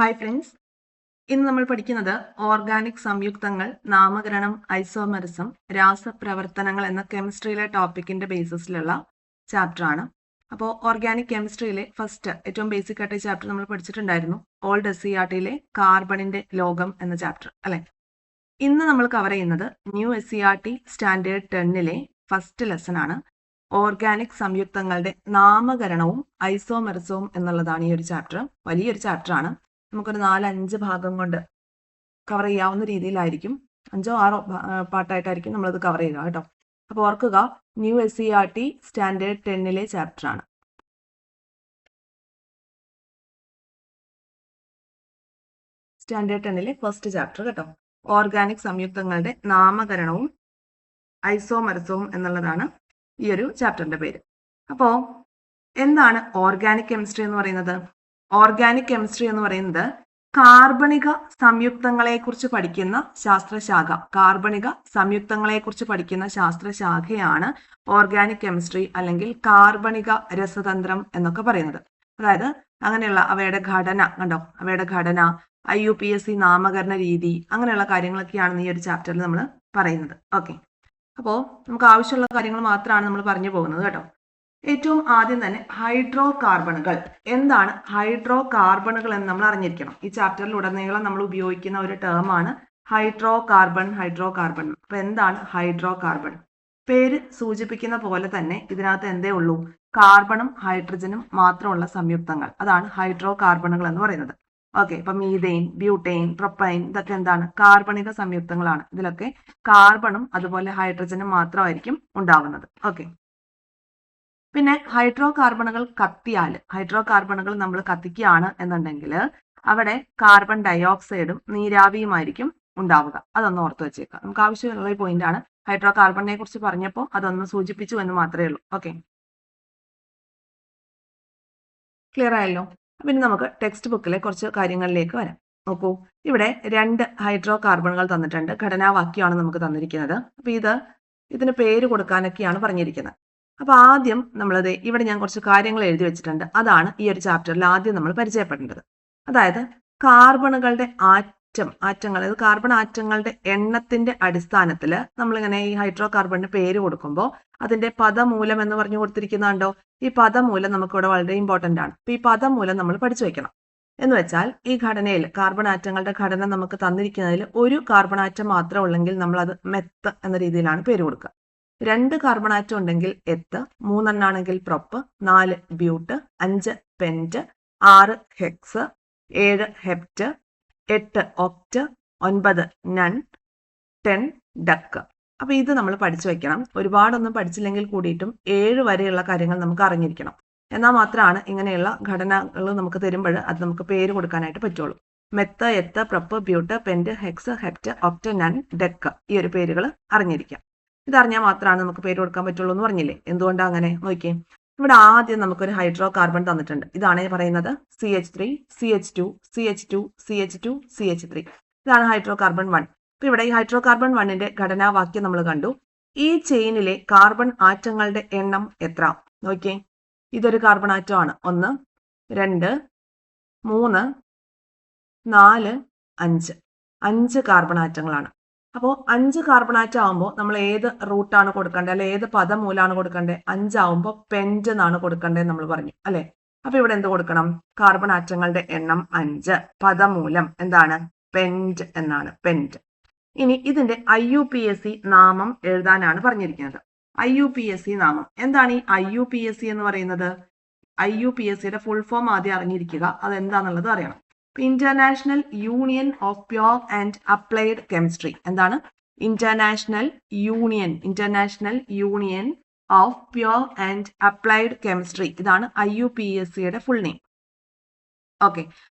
Hi friends, ഇന്ന് നമ്മൾ പഠിക്കുന്നത് ഓർഗാനിക് സംയുക്തങ്ങൾ, നാമകരണം, ഐസോമെറിസം, രാസപ്രവർത്തനങ്ങൾ എന്ന കെമിസ്ട്രിയിലെ ടോപ്പിക്കിന്റെ ബേസിസിലുള്ള ചാപ്റ്റർ ആണ്. അപ്പോൾ ഓർഗാനിക് കെമിസ്ട്രിയിലെ ഫസ്റ്റ് ഏറ്റവും ബേസിക് ആയിട്ട് ചാപ്റ്റർ നമ്മൾ പഠിച്ചിട്ടുണ്ടായിരുന്നു, ഓൾഡ് SCERTയിലെ കാർബണിന്റെ ലോകം എന്ന ചാപ്റ്റർ അല്ലെ. ഇന്ന് നമ്മൾ കവർ ചെയ്യുന്നത് ന്യൂ SCERT സ്റ്റാൻഡേർഡ് 10ലെ ഫസ്റ്റ് ലെസൺ ആണ്. ഓർഗാനിക് സംയുക്തങ്ങളുടെ നാമകരണവും ഐസോമെറിസവും എന്നുള്ളതാണ് ഈ ഒരു ചാപ്റ്റർ. വലിയൊരു ചാപ്റ്റർ ആണ്. നമുക്കൊരു 4-5 ഭാഗം കൊണ്ട് കവർ ചെയ്യാവുന്ന രീതിയിലായിരിക്കും, 5-6 പാർട്ടായിട്ടായിരിക്കും നമ്മളത് കവർ ചെയ്യുക കേട്ടോ. അപ്പോൾ ഓർക്കുക, ന്യൂ SCERT സ്റ്റാൻഡേർഡ് 10ലെ ചാപ്റ്റർ ആണ്. സ്റ്റാൻഡേർഡ് 10ലെ ഫസ്റ്റ് ചാപ്റ്റർ കേട്ടോ. ഓർഗാനിക് സംയുക്തങ്ങളുടെ നാമകരണവും ഐസോമെറിസവും എന്നുള്ളതാണ് ഈ ഒരു ചാപ്റ്ററിന്റെ പേര്. അപ്പോൾ എന്താണ് ഓർഗാനിക് കെമിസ്ട്രി എന്ന് പറയുന്നത്? ഓർഗാനിക് കെമിസ്ട്രി എന്ന് പറയുന്നത് കാർബണിക സംയുക്തങ്ങളെ കുറിച്ച് പഠിക്കുന്ന ശാസ്ത്രശാഖ. കാർബണിക സംയുക്തങ്ങളെ കുറിച്ച് പഠിക്കുന്ന ശാസ്ത്രശാഖയാണ് ഓർഗാനിക് കെമിസ്ട്രി, അല്ലെങ്കിൽ കാർബണിക രസതന്ത്രം എന്നൊക്കെ പറയുന്നത്. അതായത് അങ്ങനെയുള്ള അവയുടെ ഘടന കണ്ടോ, അവയുടെ ഘടന, IUPAC നാമകരണ രീതി, അങ്ങനെയുള്ള കാര്യങ്ങളൊക്കെയാണ് ഈ ഒരു ചാപ്റ്ററിൽ നമ്മൾ പറയുന്നത്. ഓക്കെ, അപ്പോൾ നമുക്ക് ആവശ്യമുള്ള കാര്യങ്ങൾ മാത്രമാണ് നമ്മൾ പറഞ്ഞു പോകുന്നത് കേട്ടോ. ഏറ്റവും ആദ്യം തന്നെ ഹൈഡ്രോ കാർബണുകൾ. എന്താണ് ഹൈഡ്രോ കാർബണുകൾ എന്ന് നമ്മൾ അറിഞ്ഞിരിക്കണം. ഈ ചാപ്റ്ററിൽ ഉടനീളം നമ്മൾ ഉപയോഗിക്കുന്ന ഒരു ടേമാണ് ഹൈഡ്രോ കാർബൺ. Hydro carbon. അപ്പൊ എന്താണ് ഹൈഡ്രോ കാർബൺ? പേര് സൂചിപ്പിക്കുന്ന പോലെ തന്നെ ഇതിനകത്ത് എന്തേ ഉള്ളൂ? കാർബണും ഹൈഡ്രജനും മാത്രമുള്ള സംയുക്തങ്ങൾ. അതാണ് ഹൈഡ്രോ കാർബണുകൾ എന്ന് പറയുന്നത്. ഓക്കെ, ഇപ്പൊ മീതെയിൻ, ബ്യൂട്ടെയിൻ, പ്രൊപ്പൈൻ, ഇതൊക്കെ എന്താണ്? കാർബണിക സംയുക്തങ്ങളാണ്. ഇതിലൊക്കെ കാർബണും അതുപോലെ ഹൈഡ്രജനും മാത്രമായിരിക്കും ഉണ്ടാവുന്നത്. ഓക്കെ, പിന്നെ ഹൈഡ്രോ കാർബണുകൾ കത്തിയാൽ, ഹൈഡ്രോ കാർബണുകൾ നമ്മൾ കത്തിക്കുകയാണ് എന്നുണ്ടെങ്കിൽ അവിടെ കാർബൺ ഡയോക്സൈഡും നീരാവിയുമായിരിക്കും ഉണ്ടാവുക. അതൊന്ന് ഓർത്ത് വെച്ചേക്കാം. നമുക്ക് ആവശ്യമുള്ള പോയിന്റ് ആണ്. ഹൈഡ്രോ കാർബണിനെ കുറിച്ച് പറഞ്ഞപ്പോൾ അതൊന്ന് സൂചിപ്പിച്ചു എന്ന് മാത്രമേ ഉള്ളൂ. ഓക്കെ, ക്ലിയർ ആയല്ലോ? പിന്നെ നമുക്ക് ടെക്സ്റ്റ് ബുക്കിലെ കുറച്ച് കാര്യങ്ങളിലേക്ക് വരാം. നോക്കൂ, ഇവിടെ 2 ഹൈഡ്രോ കാർബണുകൾ തന്നിട്ടുണ്ട്. ഘടനാവാക്യമാണ് നമുക്ക് തന്നിരിക്കുന്നത്. അപ്പൊ ഇതിന് പേര് കൊടുക്കാനൊക്കെയാണ് പറഞ്ഞിരിക്കുന്നത്. അപ്പൊ ആദ്യം നമ്മളത് ഇവിടെ ഞാൻ കുറച്ച് കാര്യങ്ങൾ എഴുതി വെച്ചിട്ടുണ്ട്. അതാണ് ഈ ഒരു ചാപ്റ്ററിൽ ആദ്യം നമ്മൾ പരിചയപ്പെടേണ്ടത്. അതായത് കാർബണുകളുടെ ആറ്റങ്ങൾ, അതായത് കാർബൺ ആറ്റങ്ങളുടെ എണ്ണത്തിന്റെ അടിസ്ഥാനത്തിൽ നമ്മളിങ്ങനെ ഈ ഹൈഡ്രോ കാർബണിന് പേര് കൊടുക്കുമ്പോൾ അതിന്റെ പദമൂലം എന്ന് പറഞ്ഞു കൊടുത്തിരിക്കുന്നുണ്ടോ? ഈ പദമൂലം നമുക്ക് ഇവിടെ വളരെ ഇമ്പോർട്ടന്റ് ആണ്. അപ്പൊ ഈ പദമൂലം നമ്മൾ പഠിച്ചു വെക്കണം. എന്ന് വെച്ചാൽ ഈ ഘടനയിൽ കാർബൺ ആറ്റങ്ങളുടെ ഘടന നമുക്ക് തന്നിരിക്കുന്നതിൽ ഒരു കാർബൺ ആറ്റം മാത്രം ഉള്ളെങ്കിൽ നമ്മൾ അത് മെത്ത് എന്ന രീതിയിലാണ് പേര് കൊടുക്കുക. 2 കാർബൺ ആറ്റം ഉണ്ടെങ്കിൽ എത്ത്, 3 എണ്ണാണെങ്കിൽ prop, 4 but, 5 pent, 6 hex, 7 hept, 8 oct, 9 non, 10 dec. അപ്പൊ ഇത് നമ്മൾ പഠിച്ചു വെക്കണം. ഒരുപാടൊന്നും പഠിച്ചില്ലെങ്കിൽ കൂടിയിട്ടും 7 വരെയുള്ള കാര്യങ്ങൾ നമുക്ക് അറിഞ്ഞിരിക്കണം. എന്നാൽ മാത്രമാണ് ഇങ്ങനെയുള്ള ഘടനകൾ നമുക്ക് തരുമ്പോൾ അത് നമുക്ക് പേര് കൊടുക്കാനായിട്ട് പറ്റുള്ളൂ. Meth, eth, prop, but, pent, hex, hept, oct, non, dec, ഈ ഒരു പേരുകൾ അറിഞ്ഞിരിക്കാം. ഇതറിഞ്ഞാൽ മാത്രമാണ് നമുക്ക് പേര് കൊടുക്കാൻ പറ്റുള്ളൂ എന്ന് പറഞ്ഞില്ലേ? എന്തുകൊണ്ടാണ് അങ്ങനെ? നോക്കിയേ, ഇവിടെ ആദ്യം നമുക്കൊരു ഹൈഡ്രോ കാർബൺ തന്നിട്ടുണ്ട്. ഇതാണ് പറയുന്നത് CH3, CH2, CH2, CH2, CH3. ഇതാണ് ഹൈഡ്രോ കാർബൺ 1. അപ്പൊ ഇവിടെ ഈ ഹൈഡ്രോ കാർബൺ 1ന്റെ ഘടനാവാക്യം നമ്മൾ കണ്ടു. ഈ ചെയിനിലെ കാർബൺ ആറ്റങ്ങളുടെ എണ്ണം എത്ര? നോക്കിയേ, ഇതൊരു കാർബൺ ആറ്റമാണ്. 1, 2, 3, 4, 5. 5 കാർബൺ ആറ്റങ്ങളാണ്. അപ്പോൾ 5 കാർബൺ ആറ്റം ആകുമ്പോൾ നമ്മൾ ഏത് റൂട്ടാണ് കൊടുക്കേണ്ടത്, അല്ലെ ഏത് പദമൂലാണ് കൊടുക്കേണ്ടത്? 5 ആവുമ്പോൾ പെന്റ് എന്നാണ് കൊടുക്കേണ്ടത് നമ്മൾ പറഞ്ഞു അല്ലെ. അപ്പൊ ഇവിടെ എന്ത് കൊടുക്കണം? കാർബൺ ആറ്റങ്ങളുടെ എണ്ണം 5, പദമൂലം എന്താണ്? പെന്റ് എന്നാണ്, പെന്റ്. ഇനി ഇതിന്റെ IUPAC നാമം എഴുതാനാണ് പറഞ്ഞിരിക്കുന്നത്. IUPAC നാമം എന്താണ്? ഈ IUPAC എന്ന് പറയുന്നത്, IUPACയുടെ ഫുൾ ഫോം ആദ്യം അറിഞ്ഞിരിക്കുക. അതെന്താന്നുള്ളത് അറിയണം. International union of pure and applied chemistry. എന്താണ്? International union of pure and applied chemistry. ഇതാണ് IUPACയുടെ ഫുൾ നെയിം. ഓക്കെ,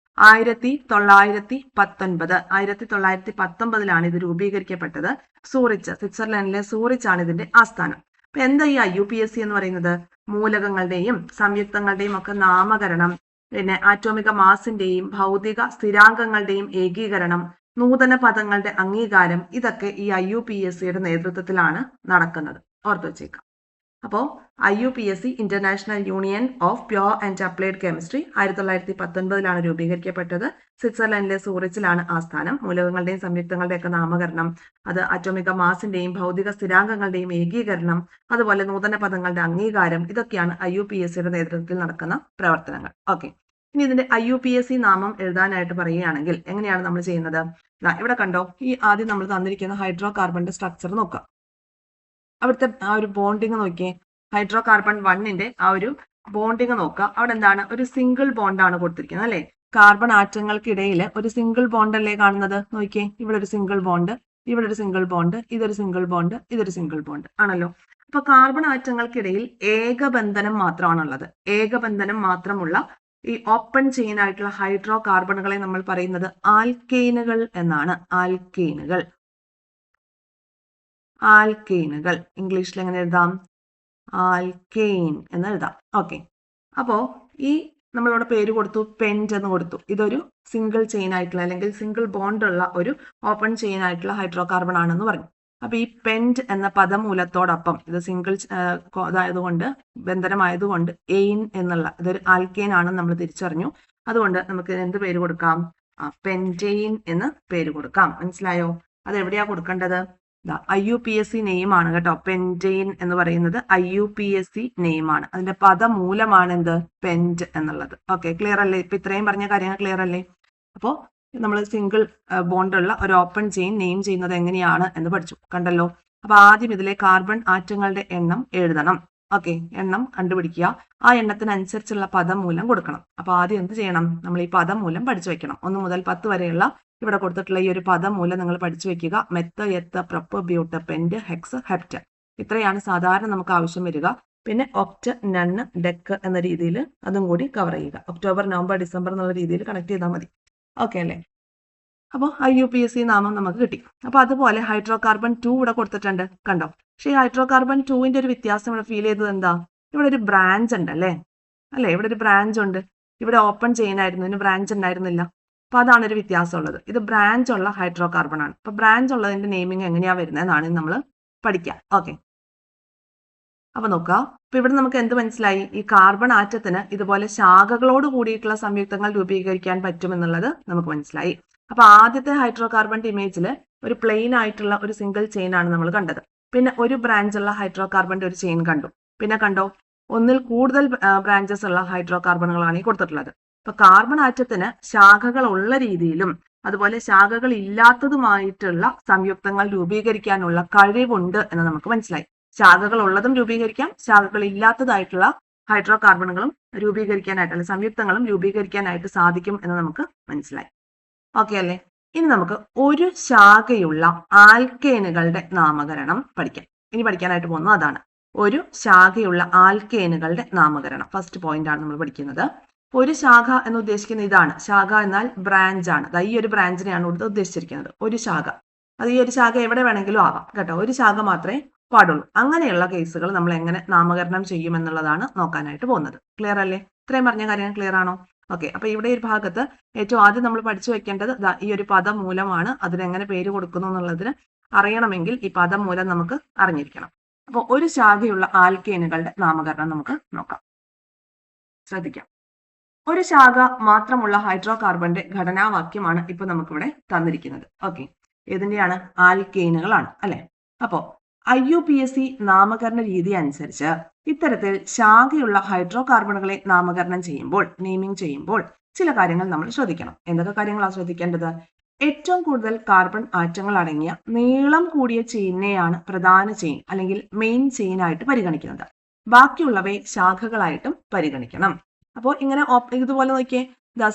1919 ഇത് രൂപീകരിക്കപ്പെട്ടത്. സൂറിച്ച്, സ്വിറ്റ്സർലൻഡിലെ സൂറിച്ചാണ് ഇതിന്റെ ആസ്ഥാനം. അപ്പൊ എന്താ ഈ IUPAC എന്ന് പറയുന്നത്? മൂലകങ്ങളുടെയും സംയുക്തങ്ങളുടെയും ഒക്കെ നാമകരണം, പിന്നെ ആറ്റോമിക മാസിന്റെയും ഭൗതിക സ്ഥിരാങ്കങ്ങളുടെയും ഏകീകരണം, നൂതന പദങ്ങളുടെ അംഗീകാരം, ഇതൊക്കെ ഈ IUPACയുടെ നേതൃത്വത്തിലാണ് നടക്കുന്നത്. ഓർത്തു വെച്ചേക്കാം. അപ്പോൾ IUPAC international union of pure and applied chemistry 1919 രൂപീകരിക്കപ്പെട്ടത്. സ്വിറ്റ്സർലൻഡിലെ സൂറിച്ചിലാണ് ആസ്ഥാനം. മൂലകങ്ങളുടെയും സംയുക്തങ്ങളുടെയും ഒക്കെ നാമകരണം, അത് അറ്റോമിക മാസിന്റെയും ഭൗതിക സ്ഥിരാങ്കങ്ങളുടെയും ഏകീകരണം, അതുപോലെ നൂതന പദങ്ങളുടെ അംഗീകാരം, ഇതൊക്കെയാണ് IUPACയുടെ നേതൃത്വത്തിൽ നടക്കുന്ന പ്രവർത്തനങ്ങൾ. ഓക്കെ, ഇനി ഇതിന്റെ IUPAC നാമം എഴുതാനായിട്ട് പറയുകയാണെങ്കിൽ എങ്ങനെയാണ് നമ്മൾ ചെയ്യുന്നത്? ഇവിടെ കണ്ടോ, ഈ ആദ്യം നമ്മൾ തന്നിരിക്കുന്ന ഹൈഡ്രോ കാർബണിന്റെ സ്ട്രക്ചർ നോക്കാം. അവിടുത്തെ ആ ഒരു ബോണ്ടിങ് നോക്കിയേ. ഹൈഡ്രോ കാർബൺ 1ന്റെ ആ ഒരു ബോണ്ടിങ് നോക്കുക. അവിടെ എന്താണ്, ഒരു സിംഗിൾ ബോണ്ടാണ് കൊടുത്തിരിക്കുന്നത് അല്ലെ. കാർബൺ ആറ്റങ്ങൾക്കിടയിൽ ഒരു സിംഗിൾ ബോണ്ട് അല്ലേ കാണുന്നത്? നോക്കിയേ, ഇവിടെ ഒരു സിംഗിൾ ബോണ്ട്, ഇവിടെ ഒരു സിംഗിൾ ബോണ്ട്, ഇതൊരു സിംഗിൾ ബോണ്ട്, ഇതൊരു സിംഗിൾ ബോണ്ട് ആണല്ലോ. അപ്പൊ കാർബൺ ആറ്റങ്ങൾക്കിടയിൽ ഏകബന്ധനം മാത്രമാണുള്ളത്. ഏകബന്ധനം മാത്രമുള്ള ഈ ഓപ്പൺ ചെയിൻ ആയിട്ടുള്ള ഹൈഡ്രോ കാർബണുകളെ നമ്മൾ പറയുന്നത് ആൽക്കെയിനുകൾ എന്നാണ്. ആൽക്കെയിനുകൾ. ആൽക്കെയിനുകൾ ഇംഗ്ലീഷിൽ എങ്ങനെ എഴുതാം? ആൽക്കെയിൻ എന്ന് എഴുതാം. ഓക്കെ, അപ്പോ ഈ നമ്മളിവിടെ പേര് കൊടുത്തു, പെന്റ് എന്ന് കൊടുത്തു. ഇതൊരു സിംഗിൾ ചെയിൻ ആയിട്ടുള്ള അല്ലെങ്കിൽ സിംഗിൾ ബോണ്ട് ഉള്ള ഒരു ഓപ്പൺ ചെയിൻ ആയിട്ടുള്ള ഹൈഡ്രോ കാർബൺ ആണെന്ന് പറഞ്ഞു. അപ്പൊ ഈ പെന്റ് എന്ന പദമൂലത്തോടൊപ്പം ഇത് സിംഗിൾ അതായതുകൊണ്ട്, ബന്ധനമായതുകൊണ്ട് എയിൻ എന്നുള്ള ഇതൊരു ആൽക്കെയിൻ ആണെന്ന് നമ്മൾ തിരിച്ചറിഞ്ഞു. അതുകൊണ്ട് നമുക്ക് എന്ത് പേര് കൊടുക്കാം? പെന്റെയിൻ എന്ന് പേര് കൊടുക്കാം. മനസ്സിലായോ? അത് എവിടെയാ കൊടുക്കേണ്ടത്? IUPAC നെയിം ആണ് കേട്ടോ. പെന്റെയിൻ എന്ന് പറയുന്നത് IUPAC നെയിം ആണ്. അതിന്റെ പദമൂലമാണ് എന്ത്? പെന്റ് എന്നുള്ളത്. ഓക്കെ, ക്ലിയർ അല്ലേ? ഇപ്പൊ ഇത്രയും പറഞ്ഞ കാര്യങ്ങൾ ക്ലിയർ അല്ലേ? അപ്പോ നമ്മൾ സിംഗിൾ ബോണ്ടുള്ള ഒരു ഓപ്പൺ ചെയിൻ നെയിം ചെയ്യുന്നത് എങ്ങനെയാണ് എന്ന് പഠിച്ചു, കണ്ടല്ലോ. അപ്പൊ ആദ്യം ഇതിലെ കാർബൺ ആറ്റങ്ങളുടെ എണ്ണം എഴുതണം. ഓക്കെ, എണ്ണം കണ്ടുപിടിക്കുക. ആ എണ്ണത്തിനനുസരിച്ചുള്ള പദമൂലം കൊടുക്കണം. അപ്പൊ ആദ്യം എന്ത് ചെയ്യണം? നമ്മൾ ഈ പദമൂലം പഠിച്ചു വെക്കണം. 1 മുതൽ 10 വരെയുള്ള ഇവിടെ കൊടുത്തിട്ടുള്ള ഈ ഒരു പദമൂലം നിങ്ങൾ പഠിച്ചു വെക്കുക. Meth, eth, prop, but, pent, hex, hept, ഇത്രയാണ് സാധാരണ നമുക്ക് ആവശ്യം വരിക. പിന്നെ ഒക്ട്, നണ്ണ്, ഡെക്ക് എന്ന രീതിയിൽ അതും കൂടി കവർ ചെയ്യുക. ഒക്ടോബർ, നവംബർ, ഡിസംബർ എന്നുള്ള രീതിയിൽ കണക്ട് ചെയ്താൽ മതി. ഓക്കെ അല്ലേ? അപ്പോൾ IUPAC നാമം നമുക്ക് കിട്ടി. അപ്പൊ അതുപോലെ ഹൈഡ്രോ കാർബൺ 2 ഇവിടെ കൊടുത്തിട്ടുണ്ട്, കണ്ടോ. പക്ഷേ ഈ ഹൈഡ്രോ കാർബൺ 2ന്റെ ഒരു വ്യത്യാസം ഇവിടെ ഫീൽ ചെയ്തത് എന്താ? ഇവിടെ ഒരു ബ്രാഞ്ച് ഉണ്ട് അല്ലേ? ഇവിടെ ഒരു ബ്രാഞ്ച് ഉണ്ട്. ഇവിടെ ഓപ്പൺ ചെയിൻ ആയിരുന്നു, ഇതിന് ബ്രാഞ്ച് ഉണ്ടായിരുന്നില്ല. അപ്പൊ അതാണ് ഒരു വ്യത്യാസം ഉള്ളത്. ഇത് ബ്രാഞ്ച് ഉള്ള ഹൈഡ്രോ കാർബൺ ആണ്. അപ്പൊ ബ്രാഞ്ച് ഉള്ളതിന്റെ നെയിമിങ് എങ്ങനെയാ വരുന്നതെന്നാണ് നമ്മൾ പഠിക്കുക. ഓക്കെ, അപ്പൊ നോക്കുക. അപ്പൊ ഇവിടെ നമുക്ക് എന്ത് മനസ്സിലായി? ഈ കാർബൺ ആറ്റത്തിന് ഇതുപോലെ ശാഖകളോട് കൂടിയിട്ടുള്ള സംയുക്തങ്ങൾ രൂപീകരിക്കാൻ പറ്റുമെന്നുള്ളത് നമുക്ക് മനസ്സിലായി. അപ്പൊ ആദ്യത്തെ ഹൈഡ്രോ കാർബണിന്റെ ഇമേജിൽ ഒരു പ്ലെയിൻ ആയിട്ടുള്ള ഒരു സിംഗിൾ ചെയിൻ ആണ് നമ്മൾ കണ്ടത്. പിന്നെ ഒരു ബ്രാഞ്ച് ഉള്ള ഹൈഡ്രോ കാർബണിന്റെ ഒരു ചെയിൻ കണ്ടു. പിന്നെ കണ്ടോ, ഒന്നിൽ കൂടുതൽ ബ്രാഞ്ചസ് ഉള്ള ഹൈഡ്രോ കാർബണുകളാണ് ഈ കൊടുത്തിട്ടുള്ളത്. അപ്പൊ കാർബൺ ആറ്റത്തിന് ശാഖകൾ ഉള്ള രീതിയിലും അതുപോലെ ശാഖകൾ ഇല്ലാത്തതുമായിട്ടുള്ള സംയുക്തങ്ങൾ രൂപീകരിക്കാനുള്ള കഴിവുണ്ട് എന്ന് നമുക്ക് മനസ്സിലായി. ശാഖകൾ ഉള്ളതും രൂപീകരിക്കാം, ശാഖകൾ ഇല്ലാത്തതായിട്ടുള്ള ഹൈഡ്രോ കാർബണുകളും രൂപീകരിക്കാനായിട്ട് അല്ലെങ്കിൽ സംയുക്തങ്ങളും രൂപീകരിക്കാനായിട്ട് സാധിക്കും എന്ന് നമുക്ക് മനസ്സിലായി. ഓക്കെ അല്ലേ? ഇനി നമുക്ക് ഒരു ശാഖയുള്ള ആൽക്കേനുകളുടെ നാമകരണം പഠിക്കാം. ഇനി പഠിക്കാനായിട്ട് പോകുന്നത് അതാണ്, ഒരു ശാഖയുള്ള ആൽക്കേനുകളുടെ നാമകരണം. ഫസ്റ്റ് പോയിന്റ് ആണ് നമ്മൾ പഠിക്കുന്നത്. ഒരു ശാഖ എന്ന് ഉദ്ദേശിക്കുന്നത് ഇതാണ്. ശാഖ എന്നാൽ ബ്രാഞ്ച് ആണ്. ഈ ഒരു ബ്രാഞ്ചിനെയാണ് ഇവിടെ ഉദ്ദേശിച്ചിരിക്കുന്നത്. ഒരു ശാഖ, അത് ഈ ഒരു ശാഖ എവിടെ വേണമെങ്കിലും ആവാം കേട്ടോ. ഒരു ശാഖ മാത്രമേ പാടുള്ളൂ. അങ്ങനെയുള്ള കേസുകൾ നമ്മൾ എങ്ങനെ നാമകരണം ചെയ്യും എന്നുള്ളതാണ് നോക്കാനായിട്ട് പോകുന്നത്. ക്ലിയർ അല്ലേ? ഇത്രയും പറഞ്ഞ കാര്യങ്ങൾ ക്ലിയർ ആണോ? ഓക്കെ, അപ്പൊ ഇവിടെ ഒരു ഭാഗത്ത് ഏറ്റവും ആദ്യം നമ്മൾ പഠിച്ചു വെക്കേണ്ടത് ഈ ഒരു പദമൂലമാണ്. അതിനെങ്ങനെ പേര് കൊടുക്കുന്നു എന്നുള്ളതിന് അറിയണമെങ്കിൽ ഈ പദമൂലം നമുക്ക് അറിഞ്ഞിരിക്കണം. അപ്പോൾ ഒരു ശാഖയുള്ള ആൽക്കേനുകളുടെ നാമകരണം നമുക്ക് നോക്കാം. ശ്രദ്ധിക്കാം. ഒരു ശാഖ മാത്രമുള്ള ഹൈഡ്രോ കാർബണിന്റെ ഘടനാവാക്യമാണ് ഇപ്പൊ നമുക്കിവിടെ തന്നിരിക്കുന്നത്. ഓക്കെ, ഏതിന്റെയാണ്? ആൽക്കെയിനുകളാണ് അല്ലെ. അപ്പോ IUPAC നാമകരണ രീതി അനുസരിച്ച് ഇത്തരത്തിൽ ശാഖയുള്ള ഹൈഡ്രോ കാർബണുകളെ നാമകരണം ചെയ്യുമ്പോൾ, നെയിമിംഗ് ചെയ്യുമ്പോൾ ചില കാര്യങ്ങൾ നമ്മൾ ശ്രദ്ധിക്കണം. എന്തൊക്കെ കാര്യങ്ങളാണ് ശ്രദ്ധിക്കേണ്ടത്? ഏറ്റവും കൂടുതൽ കാർബൺ ആറ്റങ്ങൾ അടങ്ങിയ നീളം കൂടിയ ചെയിനെയാണ് പ്രധാന ചെയിൻ അല്ലെങ്കിൽ മെയിൻ ചെയിൻ ആയിട്ട് പരിഗണിക്കുന്നത്. ബാക്കിയുള്ളവയെ ശാഖകളായിട്ടും പരിഗണിക്കണം. അപ്പോൾ ഇങ്ങനെ ഇതുപോലെ നോക്കിയേ,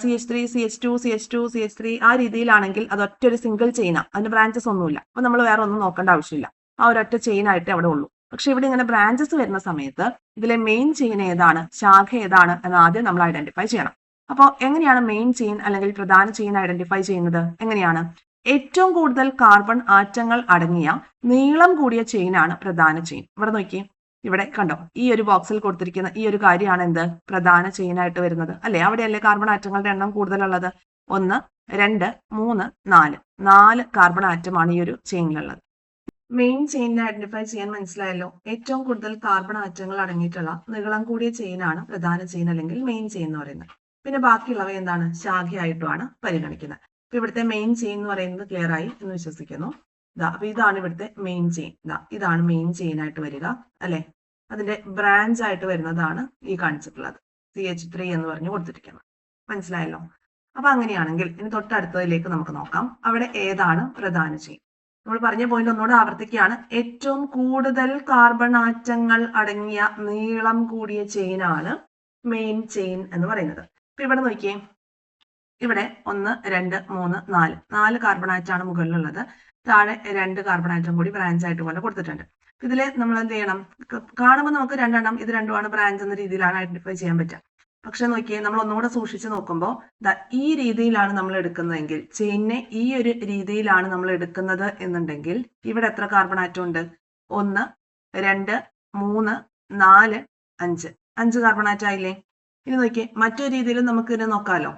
CH3, CH2, CH2, CH3 ആ രീതിയിലാണെങ്കിൽ അത് ഒറ്റൊരു സിംഗിൾ ചെയിനാണ്. അതിന് ബ്രാഞ്ചസ് ഒന്നുമില്ല. അപ്പൊ നമ്മൾ വേറെ ഒന്നും നോക്കേണ്ട ആവശ്യമില്ല. ആ ഒരൊറ്റ ചെയിൻ ആയിട്ടേ അവിടെ ഉള്ളൂ. പക്ഷെ ഇവിടെ ഇങ്ങനെ ബ്രാഞ്ചസ് വരുന്ന സമയത്ത് ഇതിലെ മെയിൻ ചെയിൻ ഏതാണ്, ശാഖ ഏതാണ് എന്ന് ആദ്യം നമ്മൾ ഐഡന്റിഫൈ ചെയ്യണം. അപ്പോൾ എങ്ങനെയാണ് മെയിൻ ചെയിൻ അല്ലെങ്കിൽ പ്രധാന ചെയിൻ ഐഡന്റിഫൈ ചെയ്യുന്നത്? എങ്ങനെയാണ്? ഏറ്റവും കൂടുതൽ കാർബൺ ആറ്റങ്ങൾ അടങ്ങിയ നീളം കൂടിയ ചെയിനാണ് പ്രധാന ചെയിൻ. ഇവിടെ നോക്കിയേ, ഇവിടെ കണ്ടോ, ഈ ഒരു ബോക്സിൽ കൊടുത്തിരിക്കുന്ന ഈ ഒരു കാര്യമാണ് എന്ത്? പ്രധാന ചെയിൻ ആയിട്ട് വരുന്നത് അല്ലെ. അവിടെയല്ലേ കാർബൺ ആറ്റങ്ങളുടെ എണ്ണം കൂടുതലുള്ളത്? 1, 2, 3, 4 കാർബൺ ആറ്റമാണ് ഈ ഒരു ചെയിനിലുള്ളത്. മെയിൻ ചെയിനിനെ ഐഡന്റിഫൈ ചെയ്യാൻ മനസ്സിലായല്ലോ. ഏറ്റവും കൂടുതൽ കാർബൺ ആറ്റങ്ങൾ അടങ്ങിയിട്ടുള്ള നീളം കൂടിയ ചെയിനാണ് പ്രധാന ചെയിൻ അല്ലെങ്കിൽ മെയിൻ ചെയിൻ എന്ന് പറയുന്നത്. പിന്നെ ബാക്കിയുള്ളവ എന്താണ്, ശാഖയായിട്ടുമാണ് പരിഗണിക്കുന്നത്. അപ്പൊ ഇവിടുത്തെ മെയിൻ ചെയിൻ എന്ന് പറയുന്നത് ക്ലിയർ ആയി എന്ന് വിശ്വസിക്കുന്നു. അപ്പൊ ഇതാണ് ഇവിടുത്തെ മെയിൻ ചെയിൻ. ഇതാണ് മെയിൻ ചെയിൻ ആയിട്ട് വരിക അല്ലെ. അതിന്റെ ബ്രാഞ്ച് ആയിട്ട് വരുന്നതാണ് ഈ കാണിച്ചിട്ടുള്ളത് CH3 എന്ന് പറഞ്ഞു കൊടുത്തിരിക്കുന്നത്. മനസ്സിലായല്ലോ. അപ്പൊ അങ്ങനെയാണെങ്കിൽ ഇനി തൊട്ടടുത്തതിലേക്ക് നമുക്ക് നോക്കാം. അവിടെ ഏതാണ് പ്രധാന ചെയിൻ? നമ്മൾ പറഞ്ഞ പോയിന്റ് ഒന്നുകൂടെ ആവർത്തിക്കുകയാണ്. ഏറ്റവും കൂടുതൽ കാർബൺ ആറ്റങ്ങൾ അടങ്ങിയ നീളം കൂടിയ ചെയിനാണ് മെയിൻ ചെയിൻ എന്ന് പറയുന്നത്. അപ്പൊ ഇവിടെ നോക്കിയേ, ഇവിടെ 1 2 3 4 കാർബൺ ആറ്റാണ് മുകളിലുള്ളത്. താഴെ 2 കാർബൺ ആറ്റം കൂടി ബ്രാഞ്ച് ആയിട്ട് പോലെ കൊടുത്തിട്ടുണ്ട്. ഇതില് നമ്മൾ എന്ത് ചെയ്യണം, കാണുമ്പോൾ നമുക്ക് രണ്ടെണ്ണം ഇത് രണ്ടുമാണ് ബ്രാഞ്ച് എന്ന രീതിയിലാണ് ഐഡന്റിഫൈ ചെയ്യാൻ പറ്റുക. പക്ഷെ നോക്കിയേ, നമ്മൾ ഒന്നുകൂടെ സൂക്ഷിച്ച് നോക്കുമ്പോൾ ഈ രീതിയിലാണ് നമ്മൾ എടുക്കുന്നതെങ്കിൽ, ചെയിനെ ഈ ഒരു രീതിയിലാണ് നമ്മൾ എടുക്കുന്നത് എന്നുണ്ടെങ്കിൽ ഇവിടെ എത്ര കാർബൺ ആറ്റം ഉണ്ട്? 1 2 3 4 5 കാർബൺ ആറ്റം ആയില്ലേ? ഇനി നോക്കിയേ, മറ്റൊരു രീതിയിൽ നമുക്ക് ഇതിനെ നോക്കാമല്ലോ.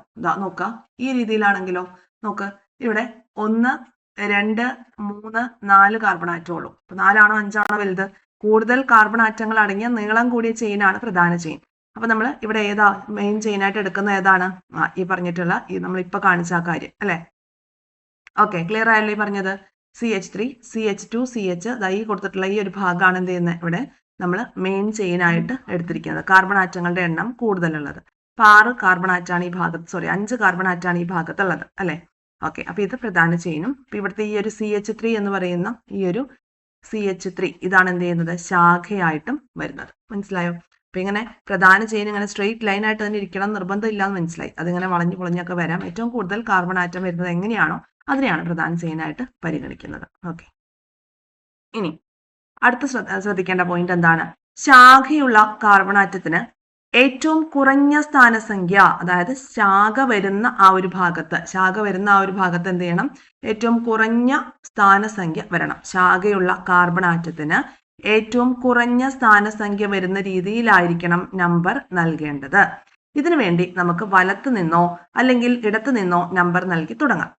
നോക്കാം, ഈ രീതിയിലാണെങ്കിലോ നോക്ക്, ഇവിടെ 1 2 3 4 കാർബൺ ആറ്റം ഉള്ളൂ. അപ്പൊ 4 ആണോ 5 ആണോ വലുത്? കൂടുതൽ കാർബൺ ആറ്റങ്ങൾ അടങ്ങിയ നീളം കൂടിയ ചെയിനാണ് പ്രധാന ചെയിൻ. അപ്പൊ നമ്മൾ ഇവിടെ ഏതാ മെയിൻ ചെയിൻ ആയിട്ട് എടുക്കുന്ന ഏതാണ്? ഈ പറഞ്ഞിട്ടുള്ള ഈ നമ്മൾ ഇപ്പൊ കാണിച്ച ആ കാര്യം അല്ലെ. ഓക്കെ, ക്ലിയർ ആയല്ലോ ഈ പറഞ്ഞത്. CH3 CH2 CH ഈ കൊടുത്തിട്ടുള്ള ഈ ഒരു ഭാഗമാണ് എന്ത് ചെയ്യുന്നത്, ഇവിടെ നമ്മൾ മെയിൻ ചെയിൻ ആയിട്ട് എടുത്തിരിക്കുന്നത്. കാർബൺ ആറ്റങ്ങളുടെ എണ്ണം കൂടുതലുള്ളത്. അപ്പൊ 6 കാർബൺ ആറ്റാണ് ഈ ഭാഗത്ത്, 5 കാർബൺ ആറ്റാണ് ഈ ഭാഗത്തുള്ളത് അല്ലെ. ഓക്കെ, അപ്പൊ ഇത് പ്രധാന ചെയിനും. അപ്പൊ ഇവിടുത്തെ ഈ ഒരു CH3 എന്ന് പറയുന്ന ഈ ഒരു CH3 ഇതാണ് എന്ത് ചെയ്യുന്നത്, ശാഖയായിട്ടും വരുന്നത്. മനസ്സിലായോ? അപ്പൊ ഇങ്ങനെ പ്രധാന ചെയിൻ ഇങ്ങനെ സ്ട്രെയിറ്റ് ലൈൻ ആയിട്ട് തന്നെ ഇരിക്കണം നിർബന്ധം ഇല്ലാന്ന് മനസ്സിലായി. അതിങ്ങനെ വളഞ്ഞു പൊളഞ്ഞൊക്കെ വരാം. ഏറ്റവും കൂടുതൽ കാർബൺ ആറ്റം വരുന്നത് എങ്ങനെയാണോ അതിനെയാണ് പ്രധാന ചെയിൻ ആയിട്ട് പരിഗണിക്കുന്നത്. ഓക്കെ, ഇനി അടുത്ത ശ്രദ്ധിക്കേണ്ട പോയിന്റ് എന്താണ്? ശാഖയുള്ള കാർബൺ ആറ്റത്തിന് ഏറ്റവും കുറഞ്ഞ സ്ഥാനസംഖ്യ, അതായത് ശാഖ വരുന്ന ആ ഒരു ഭാഗത്ത് എന്ത് ചെയ്യണം, ഏറ്റവും കുറഞ്ഞ സ്ഥാനസംഖ്യ വരണം. ശാഖയുള്ള കാർബൺ ആറ്റത്തിന് ഏറ്റവും കുറഞ്ഞ സ്ഥാനസംഖ്യ വരുന്ന രീതിയിലായിരിക്കണം നമ്പർ നൽകേണ്ടത്. ഇതിനു വേണ്ടി നമുക്ക് വലത്ത് നിന്നോ അല്ലെങ്കിൽ ഇടത്ത് നിന്നോ നമ്പർ നൽകി തുടങ്ങാം.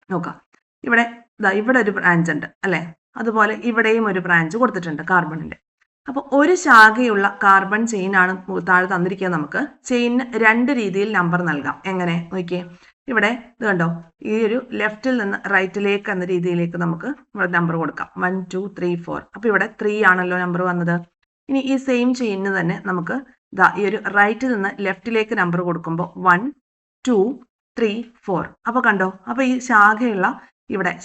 നോക്കാം, ഇവിടെ ഒരു ബ്രാഞ്ച് ഉണ്ട് അല്ലെ. അതുപോലെ ഇവിടെയും ഒരു ബ്രാഞ്ച് കൊടുത്തിട്ടുണ്ട് കാർബണിന്റെ. അപ്പൊ ഒരു ശാഖയുള്ള കാർബൺ ചെയിൻ ആണ് താഴെ തന്നിരിക്കുന്നത്. നമുക്ക് ചെയിന് 2 രീതിയിൽ നമ്പർ നൽകാം. എങ്ങനെ നോക്കിയേ, ഇവിടെ ഇത് കണ്ടോ, ഈ ഒരു ലെഫ്റ്റിൽ നിന്ന് റൈറ്റിലേക്ക് എന്ന രീതിയിലേക്ക് നമുക്ക് നമ്പർ കൊടുക്കാം. 1 2 3 4. അപ്പൊ ഇവിടെ 3 ആണല്ലോ നമ്പർ വന്നത്. ഇനി ഈ സെയിം ചെയിനിന് തന്നെ നമുക്ക് ഈ ഒരു റൈറ്റിൽ നിന്ന് ലെഫ്റ്റിലേക്ക് നമ്പർ കൊടുക്കുമ്പോൾ 1 2 3 4. അപ്പൊ കണ്ടോ, അപ്പൊ ഈ